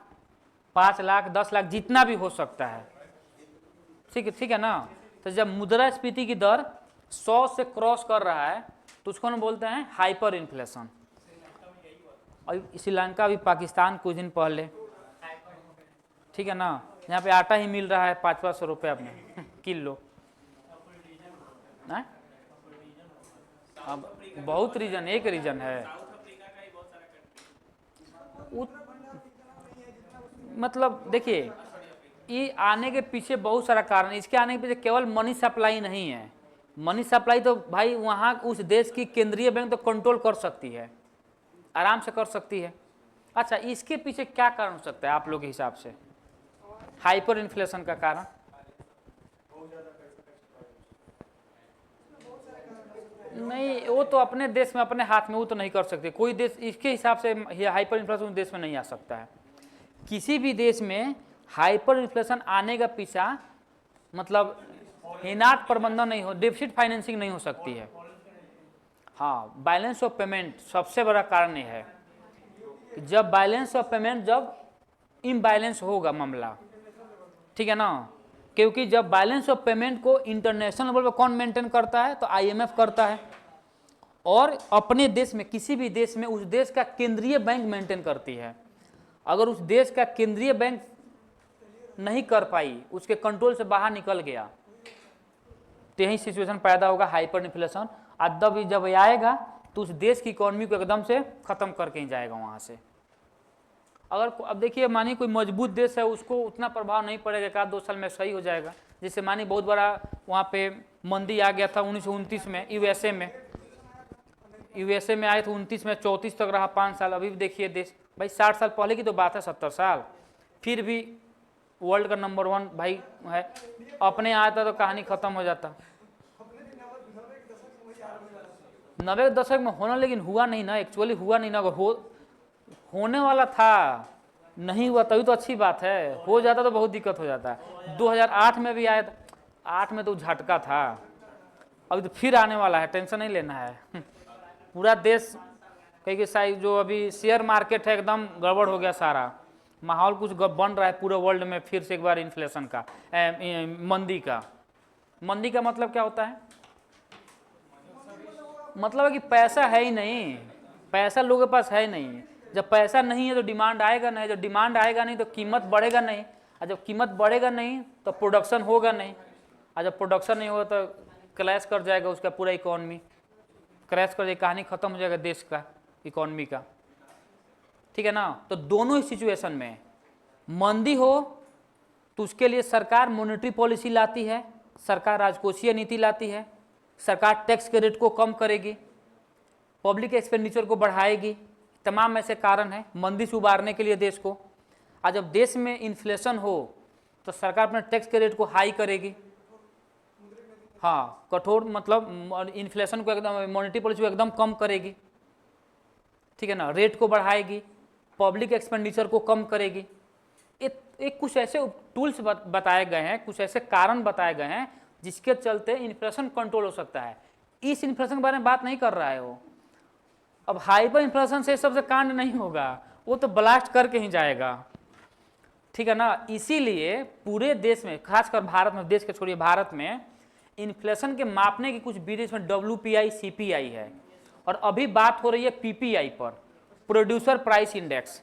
[SPEAKER 1] 5 लाख, 10 लाख जितना भी हो सकता है। ठीक है ना। तो जब मुद्रास्फीति की दर 100 से क्रॉस कर रहा है तो उसको हम बोलते हैं हाइपर इन्फ्लेशन। और श्रीलंका भी, पाकिस्तान कुछ दिन पहले, ठीक है ना, यहाँ पे आटा ही मिल रहा है 500 रुपये में किलो। अब बहुत रीजन, एक रीजन है मतलब देखिए, ये आने के पीछे बहुत सारा कारण है। इसके आने के पीछे केवल मनी सप्लाई नहीं है। मनी सप्लाई तो भाई वहाँ उस देश की केंद्रीय बैंक तो कंट्रोल कर सकती है, आराम से कर सकती है। अच्छा, इसके पीछे क्या कारण हो सकता है आप लोग के हिसाब से हाइपर इन्फ्लेशन का कारण? नहीं, वो तो अपने देश में, अपने हाथ में, वो तो नहीं कर सकते कोई देश। इसके हिसाब से हाइपर इन्फ्लेशन देश में नहीं आ सकता है। किसी भी देश में हाइपर इन्फ्लेशन आने का पीछा मतलब हिनात प्रबंधन नहीं हो, डेफिसिट फाइनेंसिंग नहीं हो सकती है। हाँ, बैलेंस ऑफ पेमेंट सबसे बड़ा कारण ये है। जब बैलेंस ऑफ पेमेंट, जब इम्बैलेंस होगा मामला, ठीक है ना, क्योंकि जब बैलेंस ऑफ पेमेंट को इंटरनेशनल लेवल पर कौन मेंटेन करता है? तो IMF करता है। और अपने देश में, किसी भी देश में, उस देश का केंद्रीय बैंक मेंटेन करती है। अगर उस देश का केंद्रीय बैंक नहीं कर पाई, उसके कंट्रोल से बाहर निकल गया, तो यही सिचुएशन पैदा होगा हाइपर इन्फ्लेशन। और जब आएगा तो उस देश की इकोनॉमी को एकदम से खत्म करके ही जाएगा वहाँ से। अगर अब देखिए, मानिए कोई मजबूत देश है, उसको उतना प्रभाव नहीं पड़ेगा, 1-2 साल में सही हो जाएगा। जैसे मानिए बहुत बड़ा वहाँ पे मंदी आ गया था 1929 में यूएसए में आए थे 29 में, 34 तक रहा 5 साल। अभी भी देखिए देश, भाई 60 साल पहले की तो बात है, 70 साल, फिर भी वर्ल्ड का नंबर 1 भाई है। अपने आता तो कहानी खत्म हो जाता। 90 के दशक में होना, लेकिन हुआ नहीं ना, एक्चुअली हुआ नहीं ना। अगर होने वाला था, नहीं हुआ तभी तो अच्छी बात है, हो जाता तो बहुत दिक्कत हो जाता है। 2008 में भी आया था, 8 में तो झटका था, अभी तो फिर आने वाला है, टेंशन नहीं लेना है। पूरा देश कहीं साइड जो अभी शेयर मार्केट है एकदम गड़बड़ हो गया, सारा माहौल कुछ बन रहा है पूरे वर्ल्ड में फिर से एक बार इन्फ्लेशन का, मंदी का मतलब क्या होता है? मतलब है कि पैसा है ही नहीं, पैसा लोगों के पास है नहीं। जब पैसा नहीं है तो डिमांड आएगा नहीं, जब डिमांड आएगा नहीं तो कीमत बढ़ेगा नहीं, और जब कीमत बढ़ेगा नहीं तो प्रोडक्शन होगा नहीं, और जब प्रोडक्शन नहीं होगा तो क्लैश कर जाएगा उसका पूरा इकोनॉमी। क्रैश कर जाए, कहानी खत्म हो जाएगा देश का इकोनॉमी का, ठीक है ना। तो दोनों ही सिचुएशन में मंदी हो तो उसके लिए सरकार मॉनेटरी पॉलिसी लाती है, सरकार राजकोषीय नीति लाती है, सरकार टैक्स के रेट को कम करेगी, पब्लिक एक्सपेंडिचर को बढ़ाएगी, तमाम ऐसे कारण हैं मंदी से उबारने के लिए देश को। आज जब देश में इन्फ्लेशन हो तो सरकार अपने टैक्स के रेट को हाई करेगी, हाँ कठोर मतलब इन्फ्लेशन को एकदम मॉनेटरी पॉलिसी को एकदम कम करेगी, ठीक है ना, रेट को बढ़ाएगी, पब्लिक एक्सपेंडिचर को कम करेगी। एक कुछ ऐसे टूल्स बताए गए हैं, कुछ ऐसे कारण बताए गए हैं जिसके चलते इन्फ्लेशन कंट्रोल हो सकता है। इस इन्फ्लेशन के बारे में बात नहीं कर रहा है वो। अब हाइपर इन्फ्लेशन से सबसे कांड नहीं होगा, वो तो ब्लास्ट करके ही जाएगा, ठीक है ना। इसीलिए पूरे देश में, खासकर भारत में, देश के छोड़िए भारत में इन्फ्लेशन के मापने की कुछ विधि, इसमें WPI CPI है, और अभी बात हो रही है PPI पर, producer price index.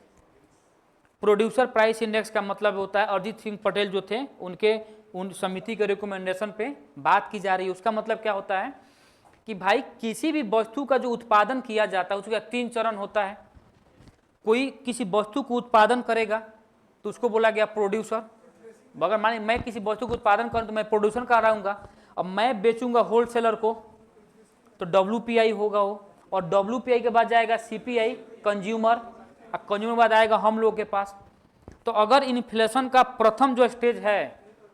[SPEAKER 1] Producer price index का मतलब होता है, अरिजीत सिंह पटेल जो थे उन समिति के रिकमेंडेशन पे बात की जा रही है। उसका मतलब क्या होता है कि भाई किसी भी वस्तु का जो उत्पादन किया जाता है उसका 3 चरण होता है। कोई किसी वस्तु को उत्पादन करेगा तो उसको बोला गया प्रोड्यूसर। अगर माने मैं किसी वस्तु को उत्पादन करूँ तो मैं प्रोड्यूसर कहलाऊंगा। अब मैं बेचूंगा होलसेलर को तो WPI होगा वो, और WPI के बाद जाएगा CPI कंज्यूमर, और कंज्यूमर बाद आएगा हम लोग के पास। तो अगर इन्फ्लेशन का प्रथम जो स्टेज है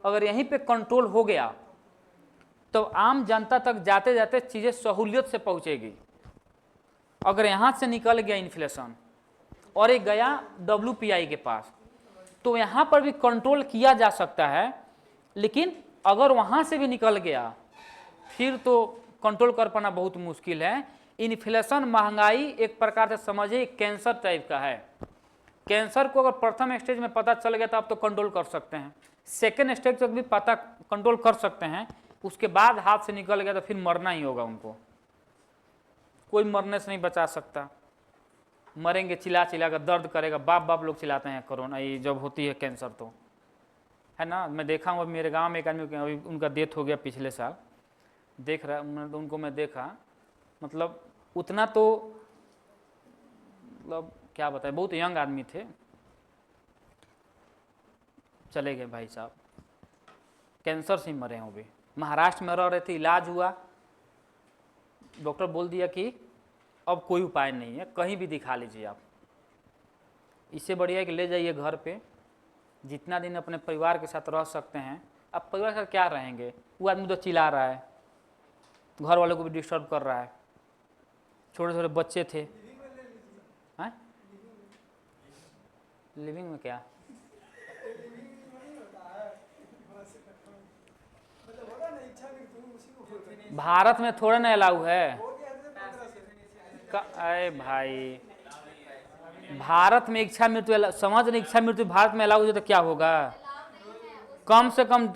[SPEAKER 1] अगर यहीं पे कंट्रोल हो गया तो आम जनता तक जाते जाते चीज़ें सहूलियत से पहुंचेगी। अगर यहाँ से निकल गया इन्फ्लेशन और एक गया WPI के पास तो यहाँ पर भी कंट्रोल किया जा सकता है, लेकिन अगर वहाँ से भी निकल गया फिर तो कंट्रोल कर पाना बहुत मुश्किल है। इन्फ्लेशन, महंगाई एक प्रकार से समझिए कैंसर टाइप का है। कैंसर को अगर प्रथम स्टेज में पता चल गया तो आप तो कंट्रोल कर सकते हैं, सेकेंड स्टेज तक भी पता कंट्रोल कर सकते हैं, उसके बाद हाथ से निकल गया तो फिर मरना ही होगा उनको, कोई मरने से नहीं बचा सकता। मरेंगे चिल्ला चिल्ला कर, दर्द करेगा, बाप बाप लोग चिल्लाते हैं कोरोना ये जब होती है कैंसर, तो है ना। मैं देखा हूँ, मेरे गांव में एक आदमी अभी उनका डेथ हो गया पिछले साल, देख रहा उनको मैं देखा, मतलब उतना तो मतलब क्या बताए, बहुत यंग आदमी थे, चले गए भाई साहब, कैंसर से ही मरे हैं वो भी। महाराष्ट्र में रह रहे थे, इलाज हुआ, डॉक्टर बोल दिया कि अब कोई उपाय नहीं है, कहीं भी दिखा लीजिए आप, इससे बढ़िया है कि ले जाइए घर पे, जितना दिन अपने परिवार के साथ रह सकते हैं। अब परिवार के साथ क्या रहेंगे, वो आदमी तो चिल्ला रहा है, घर वालों को भी डिस्टर्ब कर रहा है, छोटे छोटे बच्चे थे। हैं लिविंग में क्या, भारत में थोड़ा ना अलाउ है। अरे भाई, भारत में इच्छा मृत्यु समझ नहीं, इच्छा मृत्यु भारत में अलाउ हो तो क्या होगा, कम से कम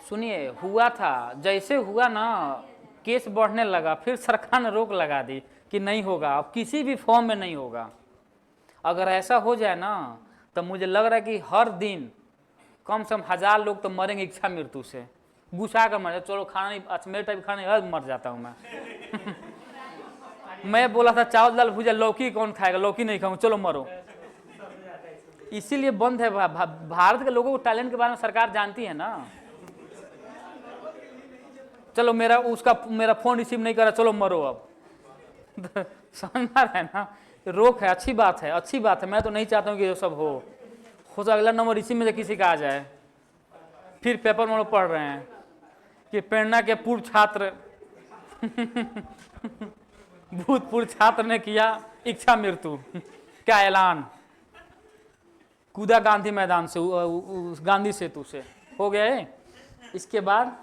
[SPEAKER 1] सुनिए, हुआ था, जैसे हुआ ना केस बढ़ने लगा, फिर सरकार ने रोक लगा दी कि नहीं होगा, अब किसी भी फॉर्म में नहीं होगा। अगर ऐसा हो जाए ना तो मुझे लग रहा है कि हर दिन कम से कम 1000 लोग तो मरेंगे इच्छा मृत्यु से, गुस्सा कर मर, चलो खाना नहीं, अच्छा मेरे टाइप खाना नहीं, मर जाता हूँ मैं। मैं बोला था चावल दाल भुजिया, लौकी कौन खाएगा, लौकी नहीं खाऊंगा, चलो मरो। इसीलिए बंद है। भारत के लोगों को टैलेंट के बारे में सरकार जानती है ना। चलो मेरा फोन रिसीव नहीं करा, चलो मरो अब। समझ आ रहा है ना, रोक है, अच्छी बात है, अच्छी बात है। मैं तो नहीं चाहता हूँ कि ये सब हो तो अगला नंबर इसी में से किसी का आ जाए, फिर पेपर में पढ़ रहे हैं कि प्रेरणा के पूर्व छात्र भूतपूर्व छात्र ने किया इच्छा मृत्यु का ऐलान, कूदा गांधी मैदान से, गांधी सेतु से, हो गया है। इसके बाद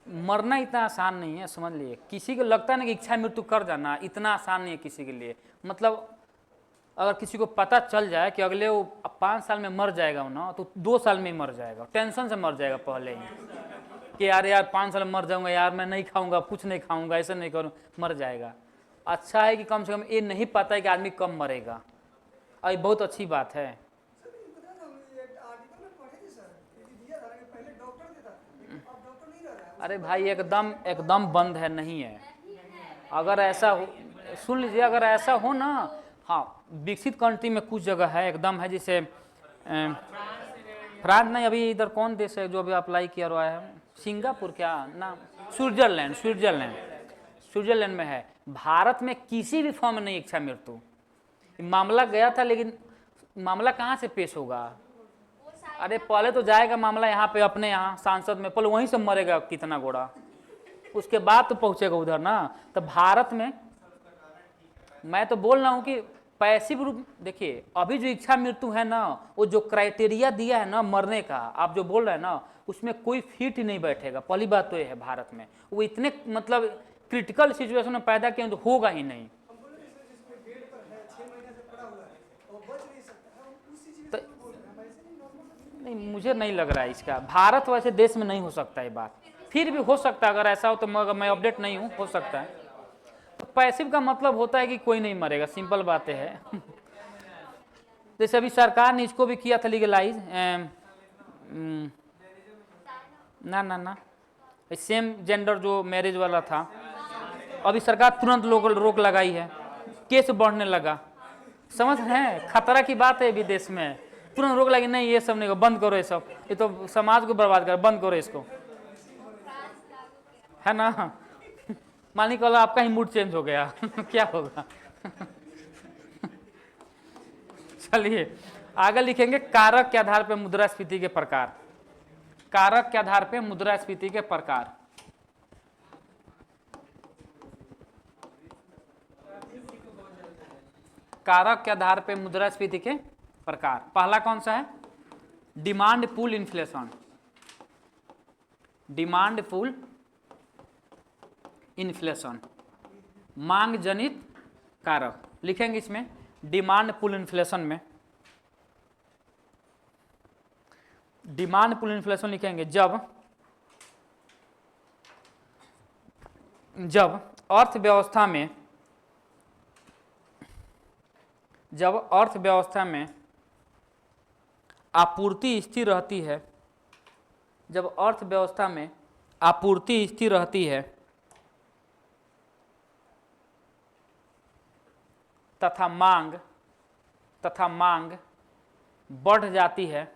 [SPEAKER 1] मरना इतना आसान नहीं है, समझ लिए। किसी को लगता है ना कि इच्छा मृत्यु कर जाना इतना आसान नहीं है किसी के लिए। मतलब अगर किसी को पता चल जाए कि अगले वो 5 साल में मर जाएगा ना, तो 2 साल में ही मर जाएगा, टेंशन से मर जाएगा पहले ही कि यार 5 साल में मर जाऊंगा, यार मैं नहीं खाऊंगा, कुछ नहीं खाऊंगा, ऐसे नहीं करूँ, मर जाएगा। अच्छा है कि कम से कम ये नहीं पता है कि आदमी कब मरेगा, और बहुत अच्छी बात है। अरे भाई एकदम एकदम बंद है, नहीं है। अगर ऐसा हो, सुन लीजिए, अगर ऐसा हो ना, हाँ विकसित कंट्री में कुछ जगह है एकदम है, जैसे फ्रांस नहीं, अभी इधर कौन देश है जो अभी अप्लाई किया हुआ है, सिंगापुर क्या ना, स्विट्जरलैंड, स्विट्जरलैंड में है। भारत में किसी भी फॉर्म में नहीं इच्छा मृत्यु। मामला गया था, लेकिन मामला कहाँ से पेश होगा? अरे पहले तो जाएगा मामला यहाँ पे अपने यहाँ सांसद में, पहले वहीं से मरेगा कितना घोड़ा, उसके बाद तो पहुंचेगा उधर ना। तो भारत में मैं तो बोल रहा हूँ कि पैसिव रूप, देखिए अभी जो इच्छा मृत्यु है ना, वो जो क्राइटेरिया दिया है ना मरने का, आप जो बोल रहे हैं ना, उसमें कोई फिट ही नहीं बैठेगा। पहली बात तो ये है, भारत में वो इतने मतलब क्रिटिकल सिचुएशन में पैदा किए तो होगा ही नहीं। तो नहीं, मुझे नहीं लग रहा है इसका, भारत वैसे देश में नहीं हो सकता है बात, फिर भी हो सकता है अगर ऐसा हो तो, मगर मैं अपडेट नहीं हूँ, हो सकता है। तो पैसिव का मतलब होता है कि कोई नहीं मरेगा, सिंपल बातें है। जैसे अभी सरकार ने इसको भी किया था लीगलाइज, ना ना ना, सेम जेंडर जो मैरिज वाला था, अभी सरकार तुरंत रोक लगाई है, केस बढ़ने लगा। समझ हैं, खतरा की बात है विदेश में, तुरंत रोक लगी, नहीं ये सब नहीं, बंद करो ये सब, ये तो समाज को बर्बाद कर, बंद करो इसको, है ना। मालिक वाला आपका ही मूड चेंज हो गया। क्या होगा? चलिए आगे लिखेंगे, कारक के आधार पर मुद्रास्फीति के प्रकार। कारक के आधार पर मुद्रास्फीति के प्रकार। कारक के आधार पर मुद्रास्फीति के प्रकार। पहला कौन सा है? Demand pull inflation. Demand pull inflation, मांग जनित कारक लिखेंगे इसमें। डिमांड पुल इन्फ्लेशन में, डिमांड पुल इन्फ्लेशन लिखेंगे जब अर्थव्यवस्था में, जब अर्थव्यवस्था में आपूर्ति स्थिर रहती है, जब अर्थव्यवस्था में आपूर्ति स्थिर रहती है तथा मांग बढ़ जाती है,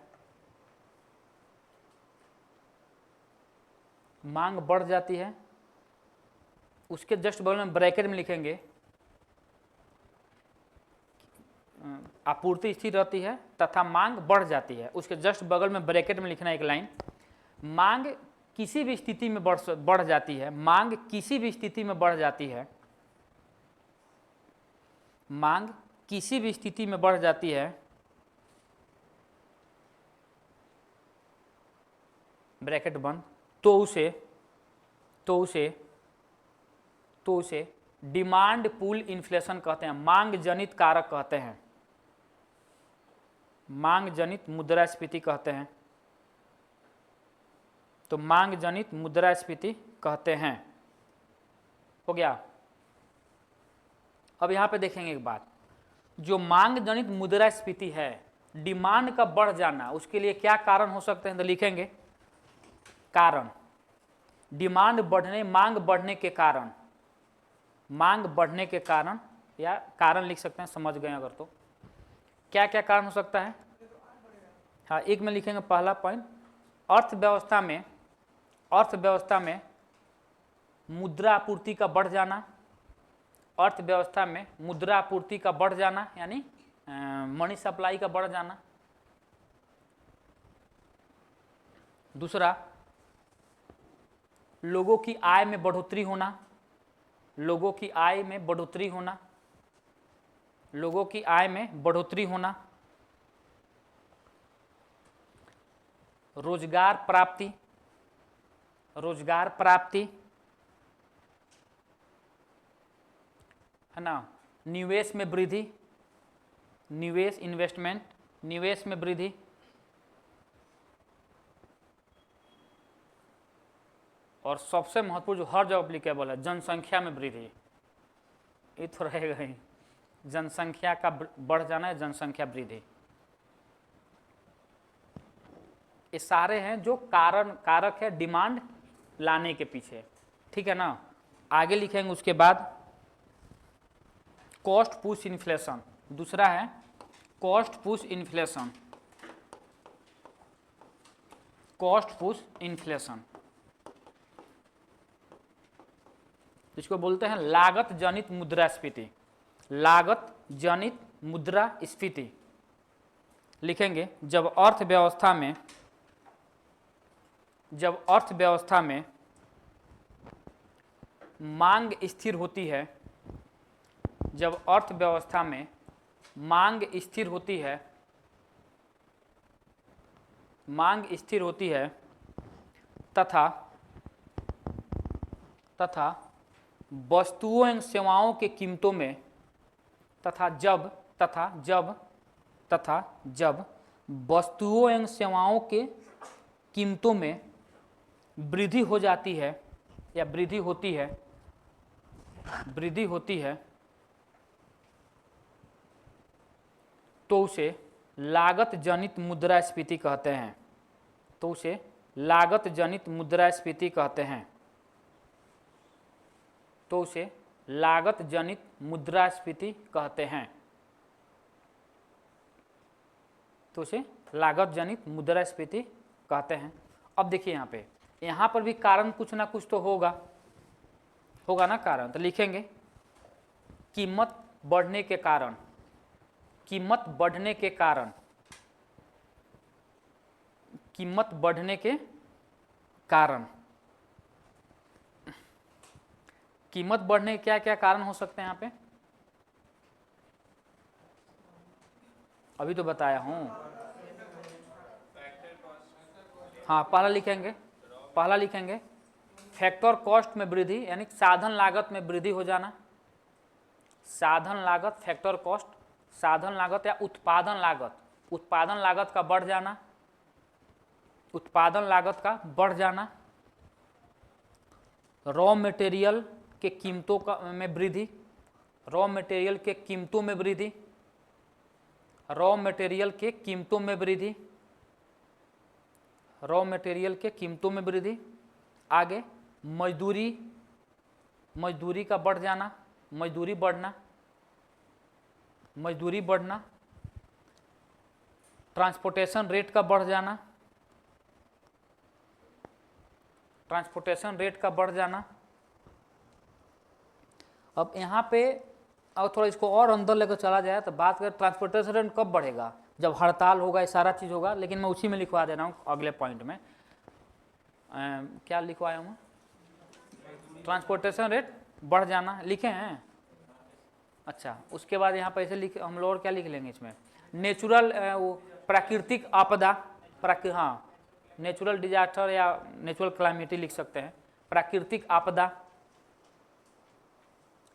[SPEAKER 1] मांग बढ़ जाती है, उसके जस्ट बगल में ब्रैकेट में लिखेंगे आपूर्ति स्थिर रहती है तथा मांग बढ़ जाती है, उसके जस्ट बगल में ब्रैकेट में लिखना एक लाइन, मांग किसी भी स्थिति में बढ़ जाती है, मांग किसी भी स्थिति में बढ़ जाती है, मांग किसी भी स्थिति में बढ़ जाती है, ब्रैकेट बंद, तो उसे डिमांड पुल इन्फ्लेशन कहते हैं, मांग जनित कारक कहते हैं, मांग जनित मुद्रास्फीति कहते हैं। तो मांग जनित मुद्रास्फीति कहते हैं, हो गया। अब यहां पे देखेंगे एक बात, जो मांग जनित मुद्रास्फीति है, डिमांड का बढ़ जाना, उसके लिए क्या कारण हो सकते हैं? तो लिखेंगे कारण, डिमांड बढ़ने, मांग बढ़ने के कारण, मांग बढ़ने के कारण, या कारण लिख सकते हैं, समझ गए अगर तो। क्या क्या कारण हो सकता है? हाँ, एक में लिखेंगे पहला पॉइंट, अर्थव्यवस्था में मुद्रा आपूर्ति का बढ़ जाना, अर्थव्यवस्था में मुद्रा आपूर्ति का बढ़ जाना, यानी मनी सप्लाई का बढ़ जाना। दूसरा, लोगों की आय में बढ़ोतरी होना, लोगों की आय में बढ़ोतरी होना, लोगों की आय में बढ़ोतरी होना। रोजगार प्राप्ति, रोजगार प्राप्ति है ना, निवेश में वृद्धि, निवेश इन्वेस्टमेंट, निवेश में वृद्धि, और सबसे महत्वपूर्ण जो हर जगह एप्लीकेबल है, जनसंख्या में वृद्धि। ये तो रहेगा ही, जनसंख्या का बढ़ जाना है, जनसंख्या वृद्धि। ये सारे हैं जो कारक है डिमांड लाने के पीछे, ठीक है ना। आगे लिखेंगे उसके बाद कॉस्ट पुश इन्फ्लेशन, दूसरा है cost push inflation, cost push inflation, इसको बोलते हैं लागत जनित मुद्रास्फीति, लागत जनित मुद्रास्फीति। लिखेंगे जब अर्थव्यवस्था में मांग स्थिर होती है, जब अर्थव्यवस्था में मांग स्थिर होती है, मांग स्थिर होती है तथा वस्तुओं एवं सेवाओं के कीमतों में तथा जब वस्तुओं एवं सेवाओं के कीमतों में वृद्धि हो जाती है या वृद्धि होती है तो उसे लागत जनित मुद्रास्फीति कहते हैं, तो उसे लागत जनित मुद्रास्फीति कहते हैं, तो उसे लागत जनित मुद्रास्फीति कहते हैं, तो उसे लागत जनित मुद्रास्फीति कहते हैं। अब देखिए यहाँ पर भी कारण कुछ ना कुछ तो होगा ना कारण, तो लिखेंगे कीमत बढ़ने के कारण, कीमत बढ़ने के कारण, कीमत बढ़ने के कारण, कीमत बढ़ने के क्या क्या कारण हो सकते हैं यहाँ पे, अभी तो बताया हूँ। हाँ पहला लिखेंगे फैक्टर कॉस्ट में वृद्धि, यानी साधन लागत में वृद्धि हो जाना, साधन लागत, फैक्टर कॉस्ट, साधन लागत या उत्पादन लागत का बढ़ जाना, उत्पादन लागत का बढ़ जाना, रॉ मटेरियल के कीमतों में वृद्धि, रॉ मटेरियल के कीमतों में वृद्धि, रॉ मटेरियल के कीमतों में वृद्धि, रॉ मटेरियल के कीमतों में वृद्धि। आगे मजदूरी का बढ़ जाना, मजदूरी बढ़ना, ट्रांसपोर्टेशन रेट का बढ़ जाना, ट्रांसपोर्टेशन रेट का बढ़ जाना। अब यहाँ पे और थोड़ा इसको और अंदर लेकर चला जाए तो बात करें ट्रांसपोर्टेशन रेट कब बढ़ेगा, जब हड़ताल होगा, ये सारा चीज़ होगा, लेकिन मैं उसी में लिखवा दे रहा हूँ अगले पॉइंट में। क्या लिखवाया हूँ, ट्रांसपोर्टेशन रेट बढ़ जाना लिखे हैं। अच्छा, उसके बाद यहाँ पर ऐसे हम लोग और क्या लिख लेंगे इसमें, नेचुरल वो प्राकृतिक आपदा, हाँ नेचुरल डिजास्टर या नेचुरल क्लाइमेटी लिख सकते हैं, प्राकृतिक आपदा,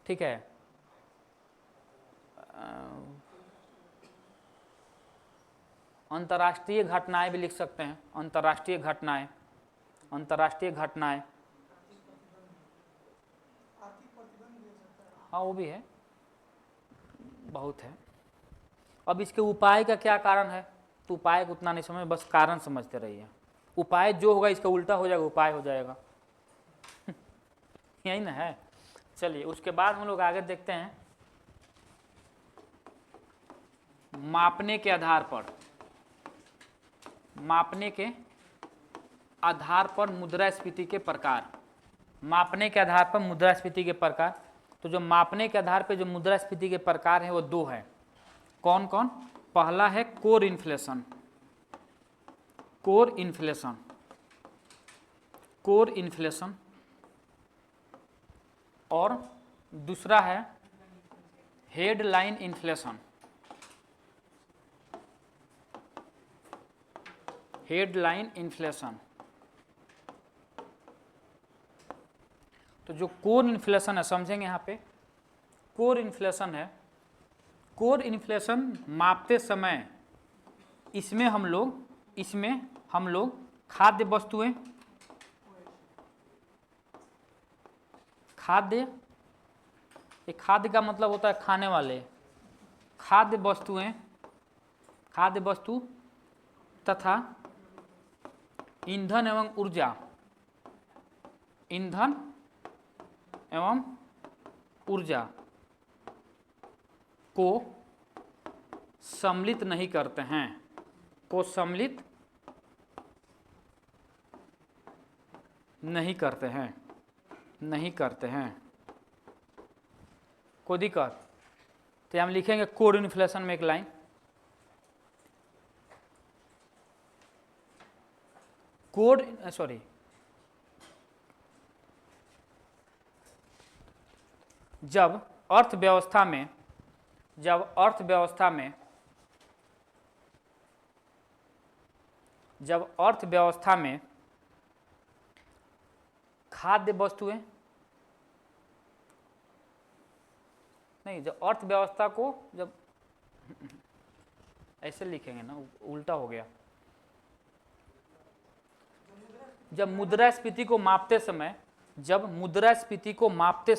[SPEAKER 1] ठीक है। अंतर्राष्ट्रीय घटनाएं भी लिख सकते हैं, अंतर्राष्ट्रीय घटनाएं, हाँ वो भी है, बहुत है। अब इसके उपाय का क्या कारण है, तो उपाय को उतना नहीं समझ, बस कारण समझते रहिए। उपाय जो होगा इसका उल्टा हो जाएगा, उपाय हो जाएगा यही ना है। चलिए उसके बाद हम लोग आगे देखते हैं मापने के आधार पर मुद्रास्फीति के प्रकार, मापने के आधार पर मुद्रास्फीति के प्रकार। तो जो मापने के आधार पर जो मुद्रास्फीति के प्रकार हैं वो दो हैं, कौन कौन। पहला है कोर इन्फ्लेशन, कोर इन्फ्लेशन, और दूसरा है हेडलाइन इन्फ्लेशन, हेडलाइन इन्फ्लेशन। तो जो कोर इन्फ्लेशन है समझेंगे यहाँ पे, कोर इन्फ्लेशन है, कोर इन्फ्लेशन मापते समय इसमें हम लोग खाद्य वस्तुएं, खाद्य का मतलब होता है खाने वाले, खाद्य वस्तु तथा ईंधन एवं ऊर्जा, ईंधन एवं ऊर्जा को सम्मिलित नहीं करते हैं, को सम्मिलित नहीं करते हैं, नहीं करते हैं, कोई दिक्कत? तो हम लिखेंगे कोड इन्फ्लेशन में एक लाइन, कोड सॉरी जब अर्थव्यवस्था में खाद्य वस्तुएं नहीं, जब अर्थव्यवस्था को जब ऐसे लिखेंगे ना, उल्टा हो गया। जब मुद्रास्फीति को मापते समय जब मुद्रास्फीति को मापते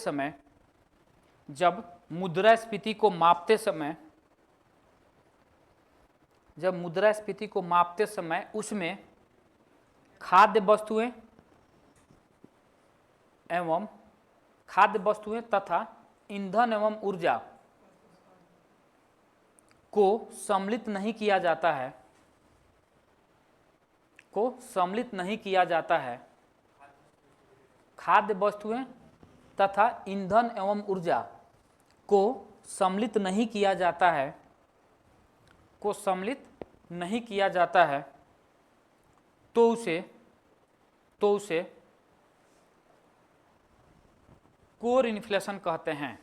[SPEAKER 1] समय उसमें खाद्य वस्तुएं तथा ईंधन एवं ऊर्जा को सम्मिलित नहीं किया जाता है, खाद्य वस्तुएं तथा ईंधन एवं ऊर्जा को सम्मिलित नहीं किया जाता है, तो उसे कोर इन्फ्लेशन कहते हैं,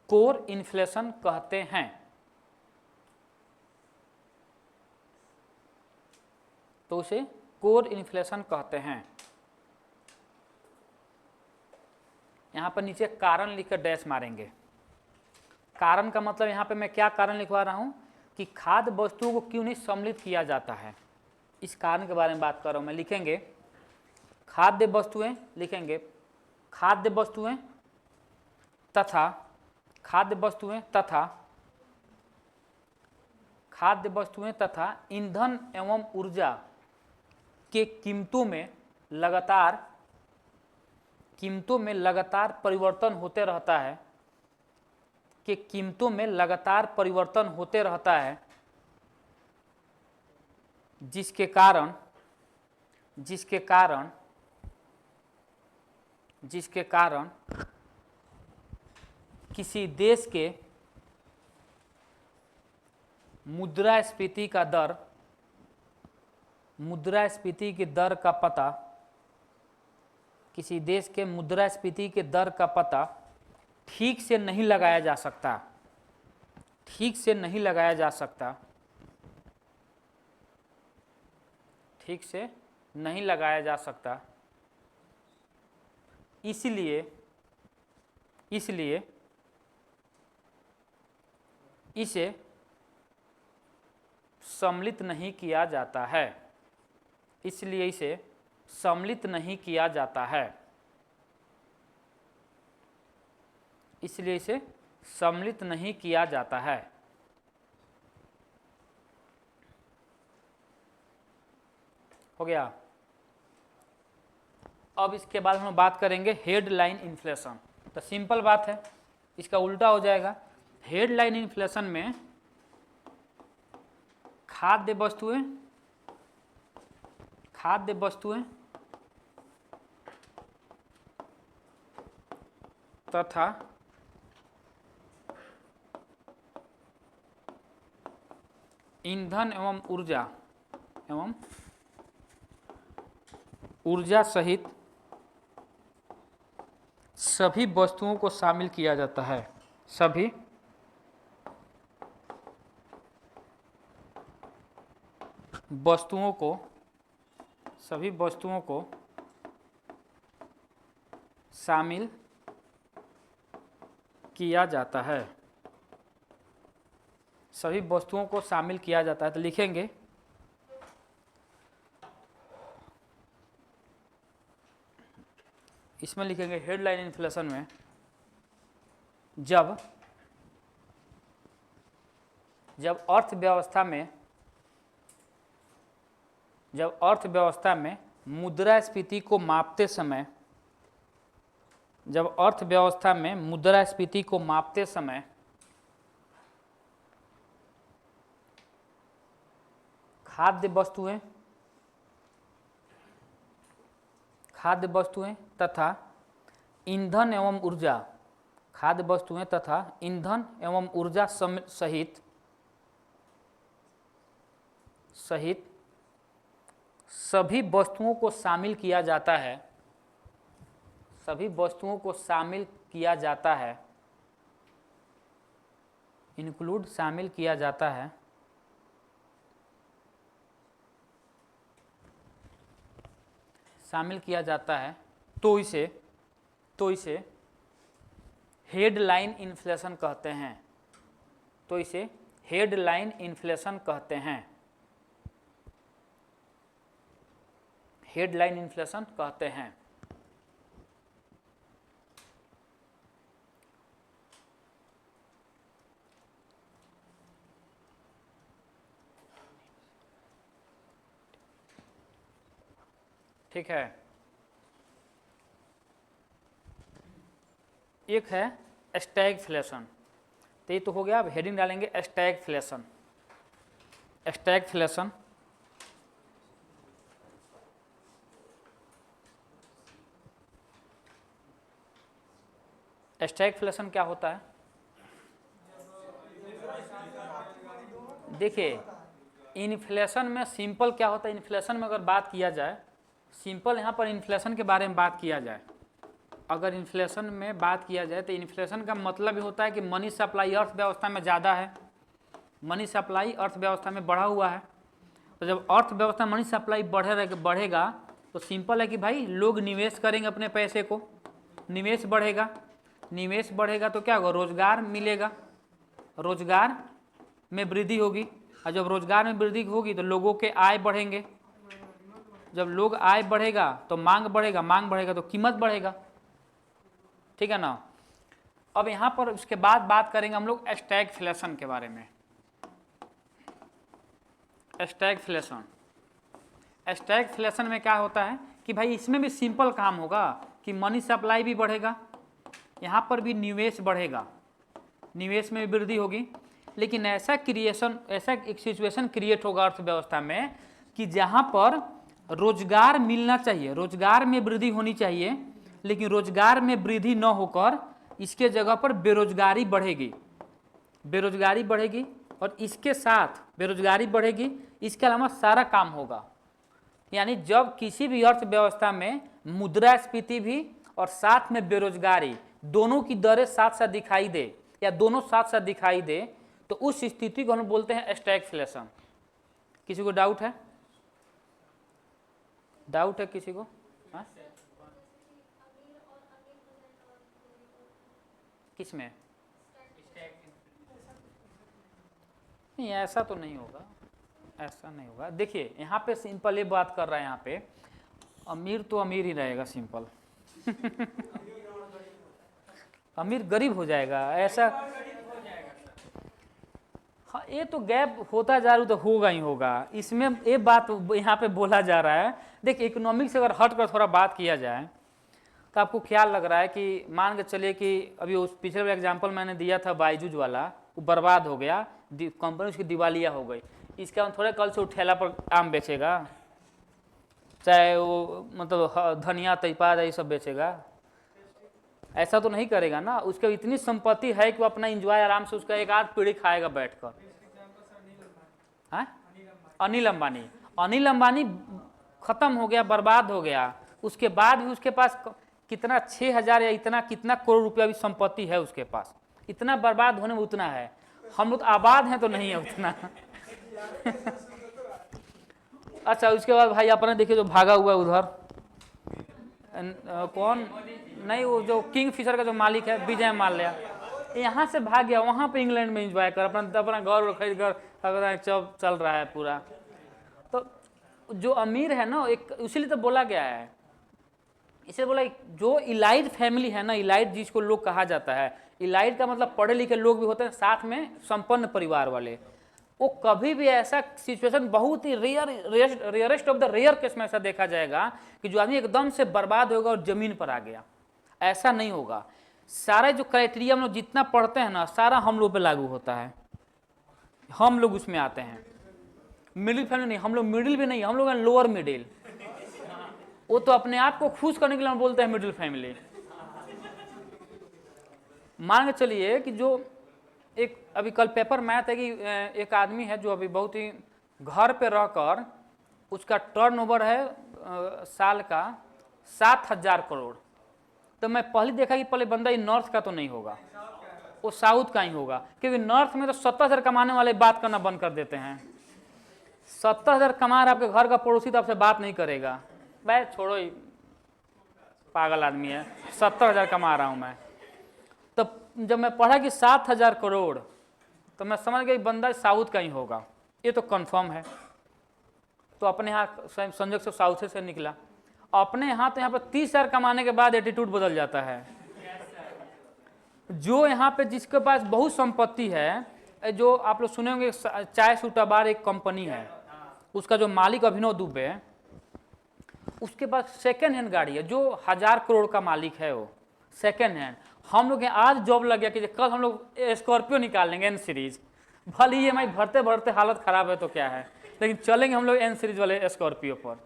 [SPEAKER 1] कोर इन्फ्लेशन कहते हैं। यहां पर नीचे कारण लिखकर डैश मारेंगे। कारण का मतलब यहां पे मैं क्या कारण लिखवा रहा हूं कि खाद्य वस्तुओं को क्यों नहीं सम्मिलित किया जाता है, इस कारण के बारे में बात कर रहा हूं मैं। लिखेंगे खाद्य वस्तुएं तथा ईंधन एवं ऊर्जा के कीमतों में लगातार परिवर्तन होते रहता है, जिसके कारण किसी देश के मुद्रास्फीति के दर का पता ठीक से नहीं लगाया जा सकता, इसलिए इसे सम्मिलित नहीं किया जाता है, हो गया। अब इसके बाद हम बात करेंगे हेडलाइन इन्फ्लेशन। तो सिंपल बात है, इसका उल्टा हो जाएगा। हेडलाइन इन्फ्लेशन में खाद्य वस्तुएं तथा ईंधन एवं ऊर्जा सहित सभी वस्तुओं को शामिल किया जाता है, सभी वस्तुओं को शामिल किया जाता है, सभी वस्तुओं को शामिल किया जाता है। तो लिखेंगे इसमें लिखेंगे हेडलाइन इन्फ्लेशन में जब अर्थव्यवस्था में मुद्रास्फीति को मापते समय, जब अर्थव्यवस्था में मुद्रास्फीति को मापते समय खाद्य वस्तुएं तथा ईंधन एवं ऊर्जा, खाद्य वस्तुएं तथा ईंधन एवं ऊर्जा सहित सभी वस्तुओं को शामिल किया जाता है, सभी वस्तुओं को शामिल किया जाता है, इंक्लूड शामिल किया जाता है, शामिल किया जाता है, तो इसे हेडलाइन इन्फ्लेशन कहते हैं, तो इसे हेडलाइन इन्फ्लेशन कहते हैं, हेडलाइन इन्फ्लेशन कहते हैं। ठीक है, एक है स्टैगफ्लेशन, तो ये तो हो गया। अब हेडिंग डालेंगे स्टैगफ्लेशन। स्टैगफ्लेशन स्टैगफ्लेशन क्या होता है? देखिए, इन्फ्लेशन में सिंपल क्या होता है, इन्फ्लेशन में अगर बात किया जाए, सिंपल यहाँ पर इन्फ्लेशन के बारे में बात किया जाए, अगर इन्फ्लेशन में बात किया जाए तो इन्फ्लेशन का मतलब ये होता है कि मनी सप्लाई अर्थव्यवस्था में ज़्यादा है, मनी सप्लाई अर्थव्यवस्था में बढ़ा हुआ है। तो जब अर्थव्यवस्था मनी सप्लाई बढ़ेगा तो सिंपल है कि भाई लोग निवेश करेंगे अपने पैसे को, निवेश बढ़ेगा, निवेश बढ़ेगा तो क्या होगा, रोजगार मिलेगा, रोजगार में वृद्धि होगी, और जब रोजगार में वृद्धि होगी तो लोगों के आय बढ़ेंगे, जब लोग आय बढ़ेगा तो मांग बढ़ेगा, मांग बढ़ेगा तो कीमत बढ़ेगा। ठीक है ना। अब यहाँ पर उसके बाद बात करेंगे हम लोग स्टैगफ्लेशन के बारे में। स्टैगफ्लेशन, स्टैगफ्लेशन में क्या होता है कि भाई इसमें भी सिंपल काम होगा कि मनी सप्लाई भी बढ़ेगा, यहाँ पर भी निवेश बढ़ेगा, निवेश में भी वृद्धि होगी, लेकिन ऐसा एक सिचुएशन क्रिएट होगा अर्थव्यवस्था में कि जहाँ पर रोजगार मिलना चाहिए, रोजगार में वृद्धि होनी चाहिए, लेकिन रोजगार में वृद्धि न होकर इसके जगह पर बेरोजगारी बढ़ेगी, बेरोजगारी बढ़ेगी, और इसके साथ बेरोजगारी बढ़ेगी, इसके अलावा सारा काम होगा। यानी जब किसी भी अर्थव्यवस्था में मुद्रास्फीति भी और साथ में बेरोजगारी दोनों की दरें साथ साथ दिखाई दे, या दोनों साथ साथ दिखाई दे, तो उस स्थिति को हम बोलते हैं स्टैगफ्लेशन। किसी को डाउट है? डाउट है किसी को? हाँ? किसमें? नहीं, ऐसा तो नहीं होगा, ऐसा नहीं होगा। देखिए यहाँ पे सिंपल ये बात कर रहा है, यहाँ पे अमीर तो अमीर ही रहेगा, सिंपल अमीर गरीब हो जाएगा, ऐसा। हाँ, ये तो गैप होता जा रहा तो होगा ही होगा, इसमें ये बात यहाँ पे बोला जा रहा है। देखिए इकोनॉमिक्स से अगर हट कर थोड़ा बात किया जाए तो आपको ख्याल लग रहा है कि मान के चलिए कि अभी उस पिछले वाला एग्जाम्पल मैंने दिया था बायजूज वाला, वो बर्बाद हो गया, कंपनी उसकी दिवालिया हो गई, इसके बाद थोड़े कल से ठेला पर आम बेचेगा, चाहे वो मतलब धनिया तेजपात ये सब बेचेगा, ऐसा तो नहीं करेगा ना। उसके इतनी संपत्ति है कि वो अपना एंजॉय आराम से उसका एक आध पीढ़ी खाएगा बैठकर। हाँ, अनिल अंबानी, अनिल अंबानी खत्म हो गया, बर्बाद हो गया, उसके बाद भी उसके पास कितना 6,000 या इतना कितना करोड़ रुपया भी संपत्ति है उसके पास, इतना बर्बाद होने में उतना है। हम लोग आबाद हैं तो नहीं है उतना अच्छा, उसके बाद भाई अपने देखिए जो भागा हुआ है उधर, कौन नहीं, वो जो किंग फिशर का जो मालिक है विजय माल्या, यहाँ से भाग गया, वहाँ पे इंग्लैंड में एंजॉय कर अपना घर खरीद कर चल रहा है पूरा। तो जो अमीर है ना, एक इसीलिए तो बोला गया है, इसे बोला जो इलाइट फैमिली है ना, इलाइट जिसको लोग कहा जाता है, इलाइट का मतलब पढ़े लिखे लोग भी होते हैं, साथ में संपन्न परिवार वाले, वो कभी भी ऐसा सिचुएशन बहुत ही rarest of the rare case में ऐसा देखा जाएगा कि जो आदमी एकदम से बर्बाद होगा और जमीन पर आ गया, ऐसा नहीं होगा। सारा जो क्राइटेरिया हम लोग जितना पढ़ते हैं ना, सारा हम लोग पे लागू होता है, हम लोग उसमें आते हैं। मिडिल फैमिली नहीं, हम लोग मिडिल भी नहीं, हम लोग हैं लोअर मिडिल। वो तो अपने आप को खुश करने के लिए हम बोलते हैं मिडिल फैमिली। मान के चलिए कि जो एक अभी कल पेपर में आया था कि एक आदमी है जो अभी बहुत ही घर पे रहकर उसका टर्नओवर है साल का 7,000 करोड़। तो मैं पहले देखा कि पहले बंदा ये नॉर्थ का तो नहीं होगा, वो साउथ का ही होगा, क्योंकि नॉर्थ में तो 70,000 कमाने वाले बात करना बंद कर देते हैं। 70,000 कमा रहा आपके घर का पड़ोसी तो आपसे बात नहीं करेगा, भाई छोड़ो ही पागल आदमी है, 70,000 कमा रहा हूँ मैं। तो जब मैं पढ़ा कि 7,000 करोड़ तो मैं समझ गया बंदा साउथ का ही होगा, ये तो कंफर्म है। तो अपने यहाँ संजोग से साउथ से निकला। अपने यहाँ तो यहाँ पर 30,000 कमाने के बाद एटीट्यूड बदल जाता है। जो यहाँ पे जिसके पास बहुत संपत्ति है, जो आप लोग सुने होंगे चाय सूटा बार एक कंपनी है, उसका जो मालिक अभिनव दुबे है, उसके पास सेकेंड हैंड गाड़ी है, जो 1,000 करोड़ का मालिक है वो सेकेंड हैंड। हम लोग आज जॉब लग गया कि कल हम लोग स्कॉर्पियो निकाल लेंगे एन सीरीज, भले ही EMI भरते भरते हालत खराब है तो क्या है, लेकिन चलेंगे हम लोग एन सीरीज वाले स्कॉर्पियो पर।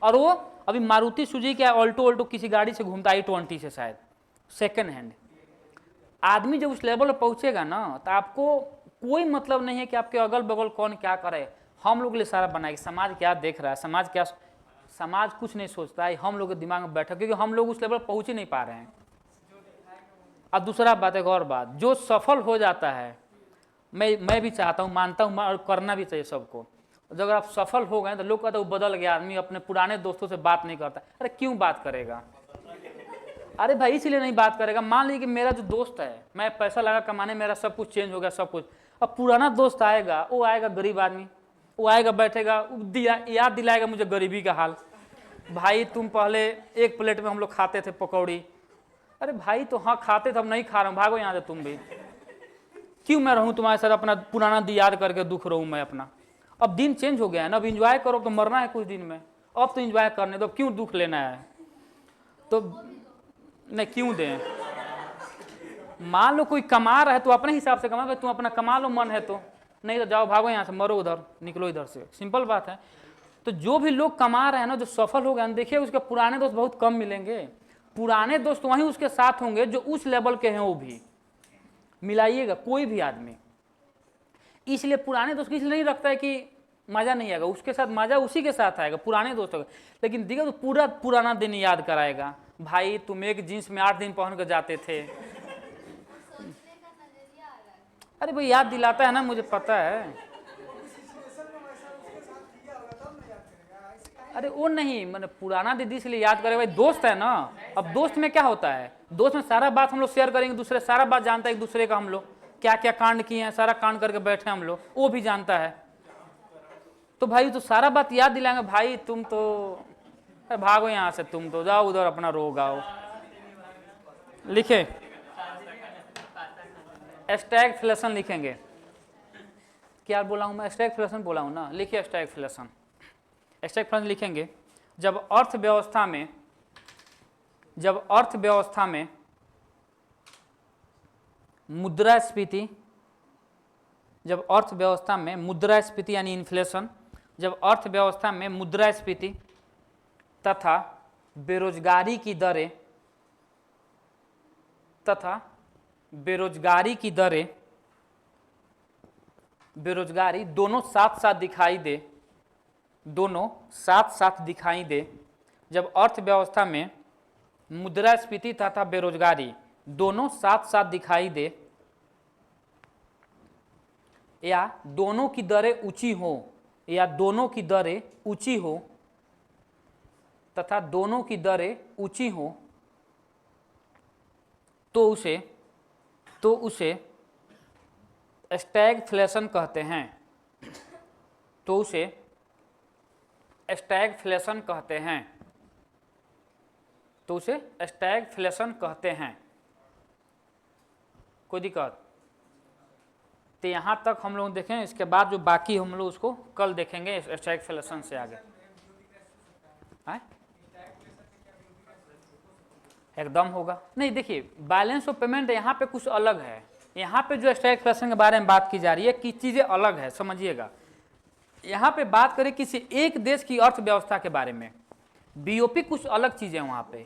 [SPEAKER 1] और वो अभी मारुति सुजुकी या ऑल्टो किसी गाड़ी से घूमता i20 से शायद, सेकेंड हैंड। आदमी जब उस लेवल पर पहुंचेगा ना, तो आपको कोई मतलब नहीं है कि आपके अगल बगल कौन क्या करे, हम लोग के लिए सारा बनाएगा। समाज क्या देख रहा है, समाज कुछ नहीं सोचता है, हम लोग के दिमाग में बैठा, क्योंकि हम लोग उस लेवल पर पहुंच ही नहीं पा रहे हैं। और दूसरा बात, एक और बात, जो सफल हो जाता है, मैं भी चाहता हूँ, मानता हूँ और करना भी चाहिए सबको। जब अगर आप सफल हो गए तो लोग कहते हैं वो बदल गया आदमी, अपने पुराने दोस्तों से बात नहीं करता। अरे क्यों बात करेगा? अरे भाई इसलिए नहीं बात करेगा, मान लीजिए कि मेरा जो दोस्त है, मैं पैसा लगा कमाने, मेरा सब कुछ चेंज हो गया, सब कुछ। अब पुराना दोस्त आएगा, वो आएगा गरीब आदमी, वो आएगा बैठेगा, याद दिलाएगा मुझे गरीबी का हाल। भाई तुम पहले एक प्लेट में हम लोग खाते थे पकौड़ी। अरे भाई तो हाँ खाते थे, अब नहीं खा रहा हूँ, भागो यहाँ से तुम भी। क्यों मैं रहूँ तुम्हारे साथ, अपना पुराना याद करके दुख रहूँ मैं अपना। अब दिन चेंज हो गया है ना, अब इंजॉय करो, तो मरना है कुछ दिन में, अब तो इंजॉय करने दो, क्यों दुख लेना है। तो नहीं क्यों दें, मान लो कोई कमा रहा है तो अपने हिसाब से कमा, तुम अपना कमा लो, मन है तो, नहीं तो जाओ भागो यहाँ से, मरो उधर, निकलो इधर से, सिंपल बात है। तो जो भी लोग कमा रहे हैं ना, जो सफल हो गए, देखिए उसके पुराने दोस्त बहुत कम मिलेंगे। पुराने दोस्त वहीं उसके साथ होंगे जो उस लेवल के हैं, वो भी मिलाइएगा कोई भी आदमी। इसलिए पुराने दोस्त इसलिए नहीं रखता है कि मजा नहीं आएगा, उसके साथ मजा उसी के साथ आएगा, पुराने दोस्तों का। लेकिन देखो तो पूरा पुराना दिन याद कराएगा, भाई तुम एक जींस में 8 दिन पहन कर जाते थे। अरे भाई याद दिलाता है ना, मुझे पता है। अरे वो नहीं, मैंने पुराना दीदी इसलिए याद करे, भाई दोस्त है ना। अब दोस्त में क्या होता है, दोस्त में सारा बात हम लोग शेयर करेंगे दूसरे, सारा बात जानता है एक दूसरे का, हम लोग क्या क्या कांड किए हैं, सारा कांड करके बैठे हम लोग, वो भी जानता है। तो भाई तो सारा बात याद दिलाएंगे, भाई तुम तो भागो यहाँ से, तुम तो जाओ उधर अपना रो गाओ। लिखे स्टैगफ्लेशन लिखेंगे, क्या बोला हूँ मैं, स्टैगफ्लेशन बोला हूँ ना, लिखिए स्टैगफ्लेशन। स्टैगफ्लेशन लिखेंगे जब अर्थव्यवस्था में मुद्रास्फीति, जब अर्थव्यवस्था में मुद्रास्फीति यानी इन्फ्लेशन, जब अर्थव्यवस्था में मुद्रास्फीति तथा बेरोजगारी बेरोजगारी दोनों साथ साथ दिखाई दे, जब अर्थव्यवस्था में मुद्रास्फीति तथा बेरोजगारी दोनों साथ साथ दिखाई दे, या दोनों की दरें ऊंची हो तथा दोनों की दरें ऊंची हो, तो उसे स्टैगफ्लेशन कहते हैं। तो उसे स्टैगफ्लेशन कहते हैं। कोई दिक्कत? तो यहाँ तक हम लोग देखें, इसके बाद जो बाकी हम लोग उसको कल देखेंगे स्टैगफ्लेशन से आगे। है एकदम होगा नहीं। देखिए बैलेंस ऑफ पेमेंट यहाँ पे कुछ अलग है, यहाँ पे जो स्टैगफ्लेशन के बारे में बात की जा रही है कि चीज़ें अलग है, समझिएगा। यहाँ पे बात करें किसी एक देश की अर्थव्यवस्था के बारे में, बीओपी कुछ अलग चीज़ है। वहाँ पे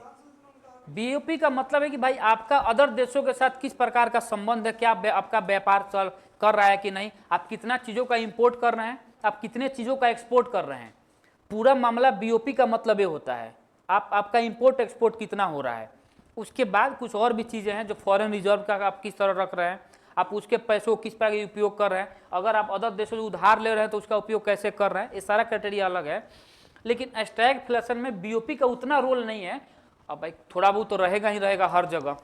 [SPEAKER 1] बीओपी का मतलब है कि भाई आपका अदर देशों के साथ किस प्रकार का संबंध है, क्या आपका व्यापार चल कर रहा है कि नहीं, आप कितना चीज़ों का इंपोर्ट कर रहे हैं, आप कितने चीज़ों का एक्सपोर्ट कर रहे हैं। पूरा मामला बीओपी का मतलब ये होता है आपका इंपोर्ट एक्सपोर्ट कितना हो रहा है। उसके बाद कुछ और भी चीज़ें हैं जो फॉरेन रिजर्व का आप किस तरह रख रहे हैं, आप उसके पैसों को किस प्रकार के उपयोग कर रहे हैं, अगर आप अदर देशों से उधार ले रहे हैं तो उसका उपयोग कैसे कर रहे हैं, ये सारा क्राइटेरिया अलग है। लेकिन स्टैगफ्लेशन में बीओपी का उतना रोल नहीं है। अब भाई थोड़ा बहुत तो रहेगा ही रहेगा हर जगह।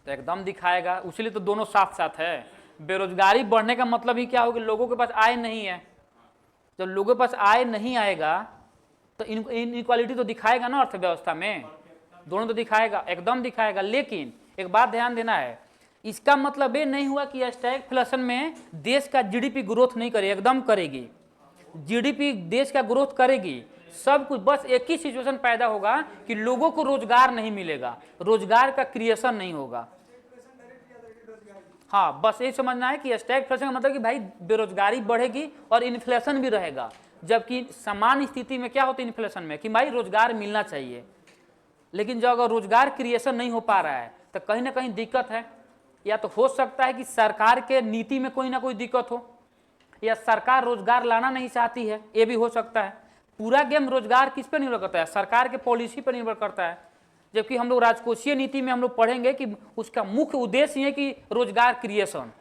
[SPEAKER 1] तो एकदम दिखाएगा, उसलिए तो दोनों साथ साथ है। बेरोजगारी बढ़ने का मतलब ही क्या हो कि लोगों के पास आय नहीं है। जब लोगों के पास आय नहीं आएगा तो इनइक्वालिटी तो दिखाएगा ना अर्थव्यवस्था में, दोनों तो दिखाएगा, एकदम दिखाएगा। लेकिन एक बात ध्यान देना है, इसका मतलब ये नहीं हुआ कि स्टैगफ्लेशन में देश का जीडीपी ग्रोथ नहीं करेगी, एकदम करेगी। जीडीपी देश का ग्रोथ करेगी, सब कुछ। बस एक ही सिचुएशन पैदा होगा कि लोगों को रोजगार नहीं मिलेगा, रोजगार का क्रिएशन नहीं होगा। हाँ, बस ये समझना है कि स्टैगफ्लेशन का मतलब कि भाई बेरोजगारी बढ़ेगी और इन्फ्लेशन भी रहेगा। जबकि समान स्थिति में क्या होता है इन्फ्लेशन में कि भाई रोजगार मिलना चाहिए, लेकिन जब अगर रोजगार क्रिएशन नहीं हो पा रहा है तो कहीं ना कहीं दिक्कत है। या तो हो सकता है कि सरकार के नीति में कोई ना कोई दिक्कत हो, या सरकार रोजगार लाना नहीं चाहती है, ये भी हो सकता है। पूरा गेम रोजगार किस पे निर्भर करता है, सरकार के पॉलिसी पर निर्भर करता है। जबकि हम लोग राजकोषीय नीति में हम लोग पढ़ेंगे कि उसका मुख्य उद्देश्य है कि रोजगार क्रिएशन,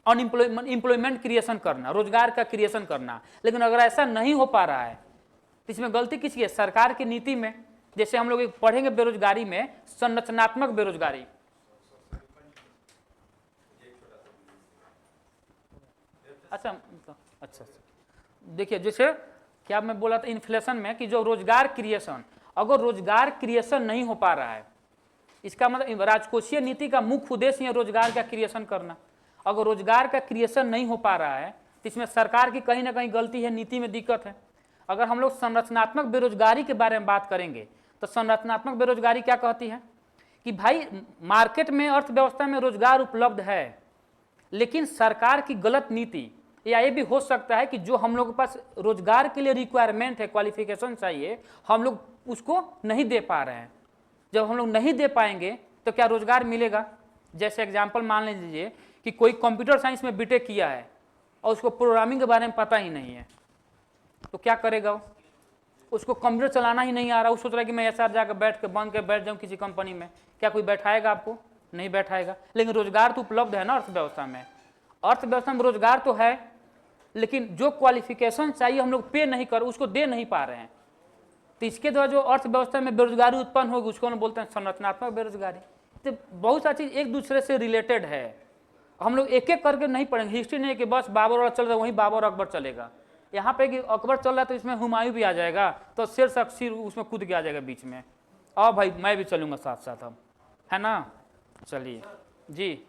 [SPEAKER 1] एम्प्लॉयमेंट क्रिएशन करना, रोजगार का क्रिएशन करना। लेकिन अगर ऐसा नहीं हो पा रहा है तो इसमें गलती किसकी है, सरकार की नीति में। जैसे हम लोग पढ़ेंगे बेरोजगारी में संरचनात्मक बेरोजगारी। अच्छा देखिए, जैसे क्या मैं बोला था इन्फ्लेशन में कि जो रोजगार क्रिएशन, अगर रोजगार क्रिएशन नहीं हो पा रहा है, इसका मतलब राजकोषीय नीति का मुख्य उद्देश्य है रोजगार का क्रिएशन करना। अगर रोजगार का क्रिएशन नहीं हो पा रहा है तो इसमें सरकार की कहीं ना कहीं गलती है, नीति में दिक्कत है। अगर हम लोग संरचनात्मक बेरोजगारी के बारे में बात करेंगे तो संरचनात्मक बेरोजगारी क्या कहती है कि भाई मार्केट में, अर्थव्यवस्था में रोजगार उपलब्ध है, लेकिन सरकार की गलत नीति, या ये भी हो सकता है कि जो हम लोग के पास रोजगार के लिए रिक्वायरमेंट है, क्वालिफिकेशन चाहिए, हम लोग उसको नहीं दे पा रहे हैं। जब हम लोग नहीं दे पाएंगे तो क्या रोजगार मिलेगा। जैसे एग्जांपल मान लीजिए कि कोई कंप्यूटर साइंस में बीटेक किया है और उसको प्रोग्रामिंग के बारे में पता ही नहीं है, तो क्या करेगा वो, उसको कंप्यूटर चलाना ही नहीं आ रहा, वो सोच रहा है कि मैं ऐसा जाकर बैठ के बैठ जाऊँ किसी कंपनी में, क्या कोई बैठाएगा आपको, नहीं बैठाएगा। लेकिन रोजगार तो उपलब्ध है ना अर्थव्यवस्था में, अर्थव्यवस्था में रोजगार तो है, लेकिन जो क्वालिफिकेशन चाहिए हम लोग पे नहीं कर, उसको दे नहीं पा रहे हैं। तो इसके द्वारा जो अर्थव्यवस्था में बेरोजगारी उत्पन्न होगी उसको हम बोलते हैं संरचनात्मक बेरोजगारी। तो बहुत सारी चीज एक दूसरे से रिलेटेड है, हम लोग एक एक करके नहीं पढ़ेंगे। हिस्ट्री नहीं है कि बस बाबर चल रहा है वहीं बाबर अकबर चलेगा, यहाँ पे कि अकबर चल रहा है तो इसमें हुमायूं भी आ जाएगा, तो शेर शख्सिर उसमें कूद के आ जाएगा बीच में, और भाई मैं भी चलूंगा साथ साथ, हम है ना। चलिए जी।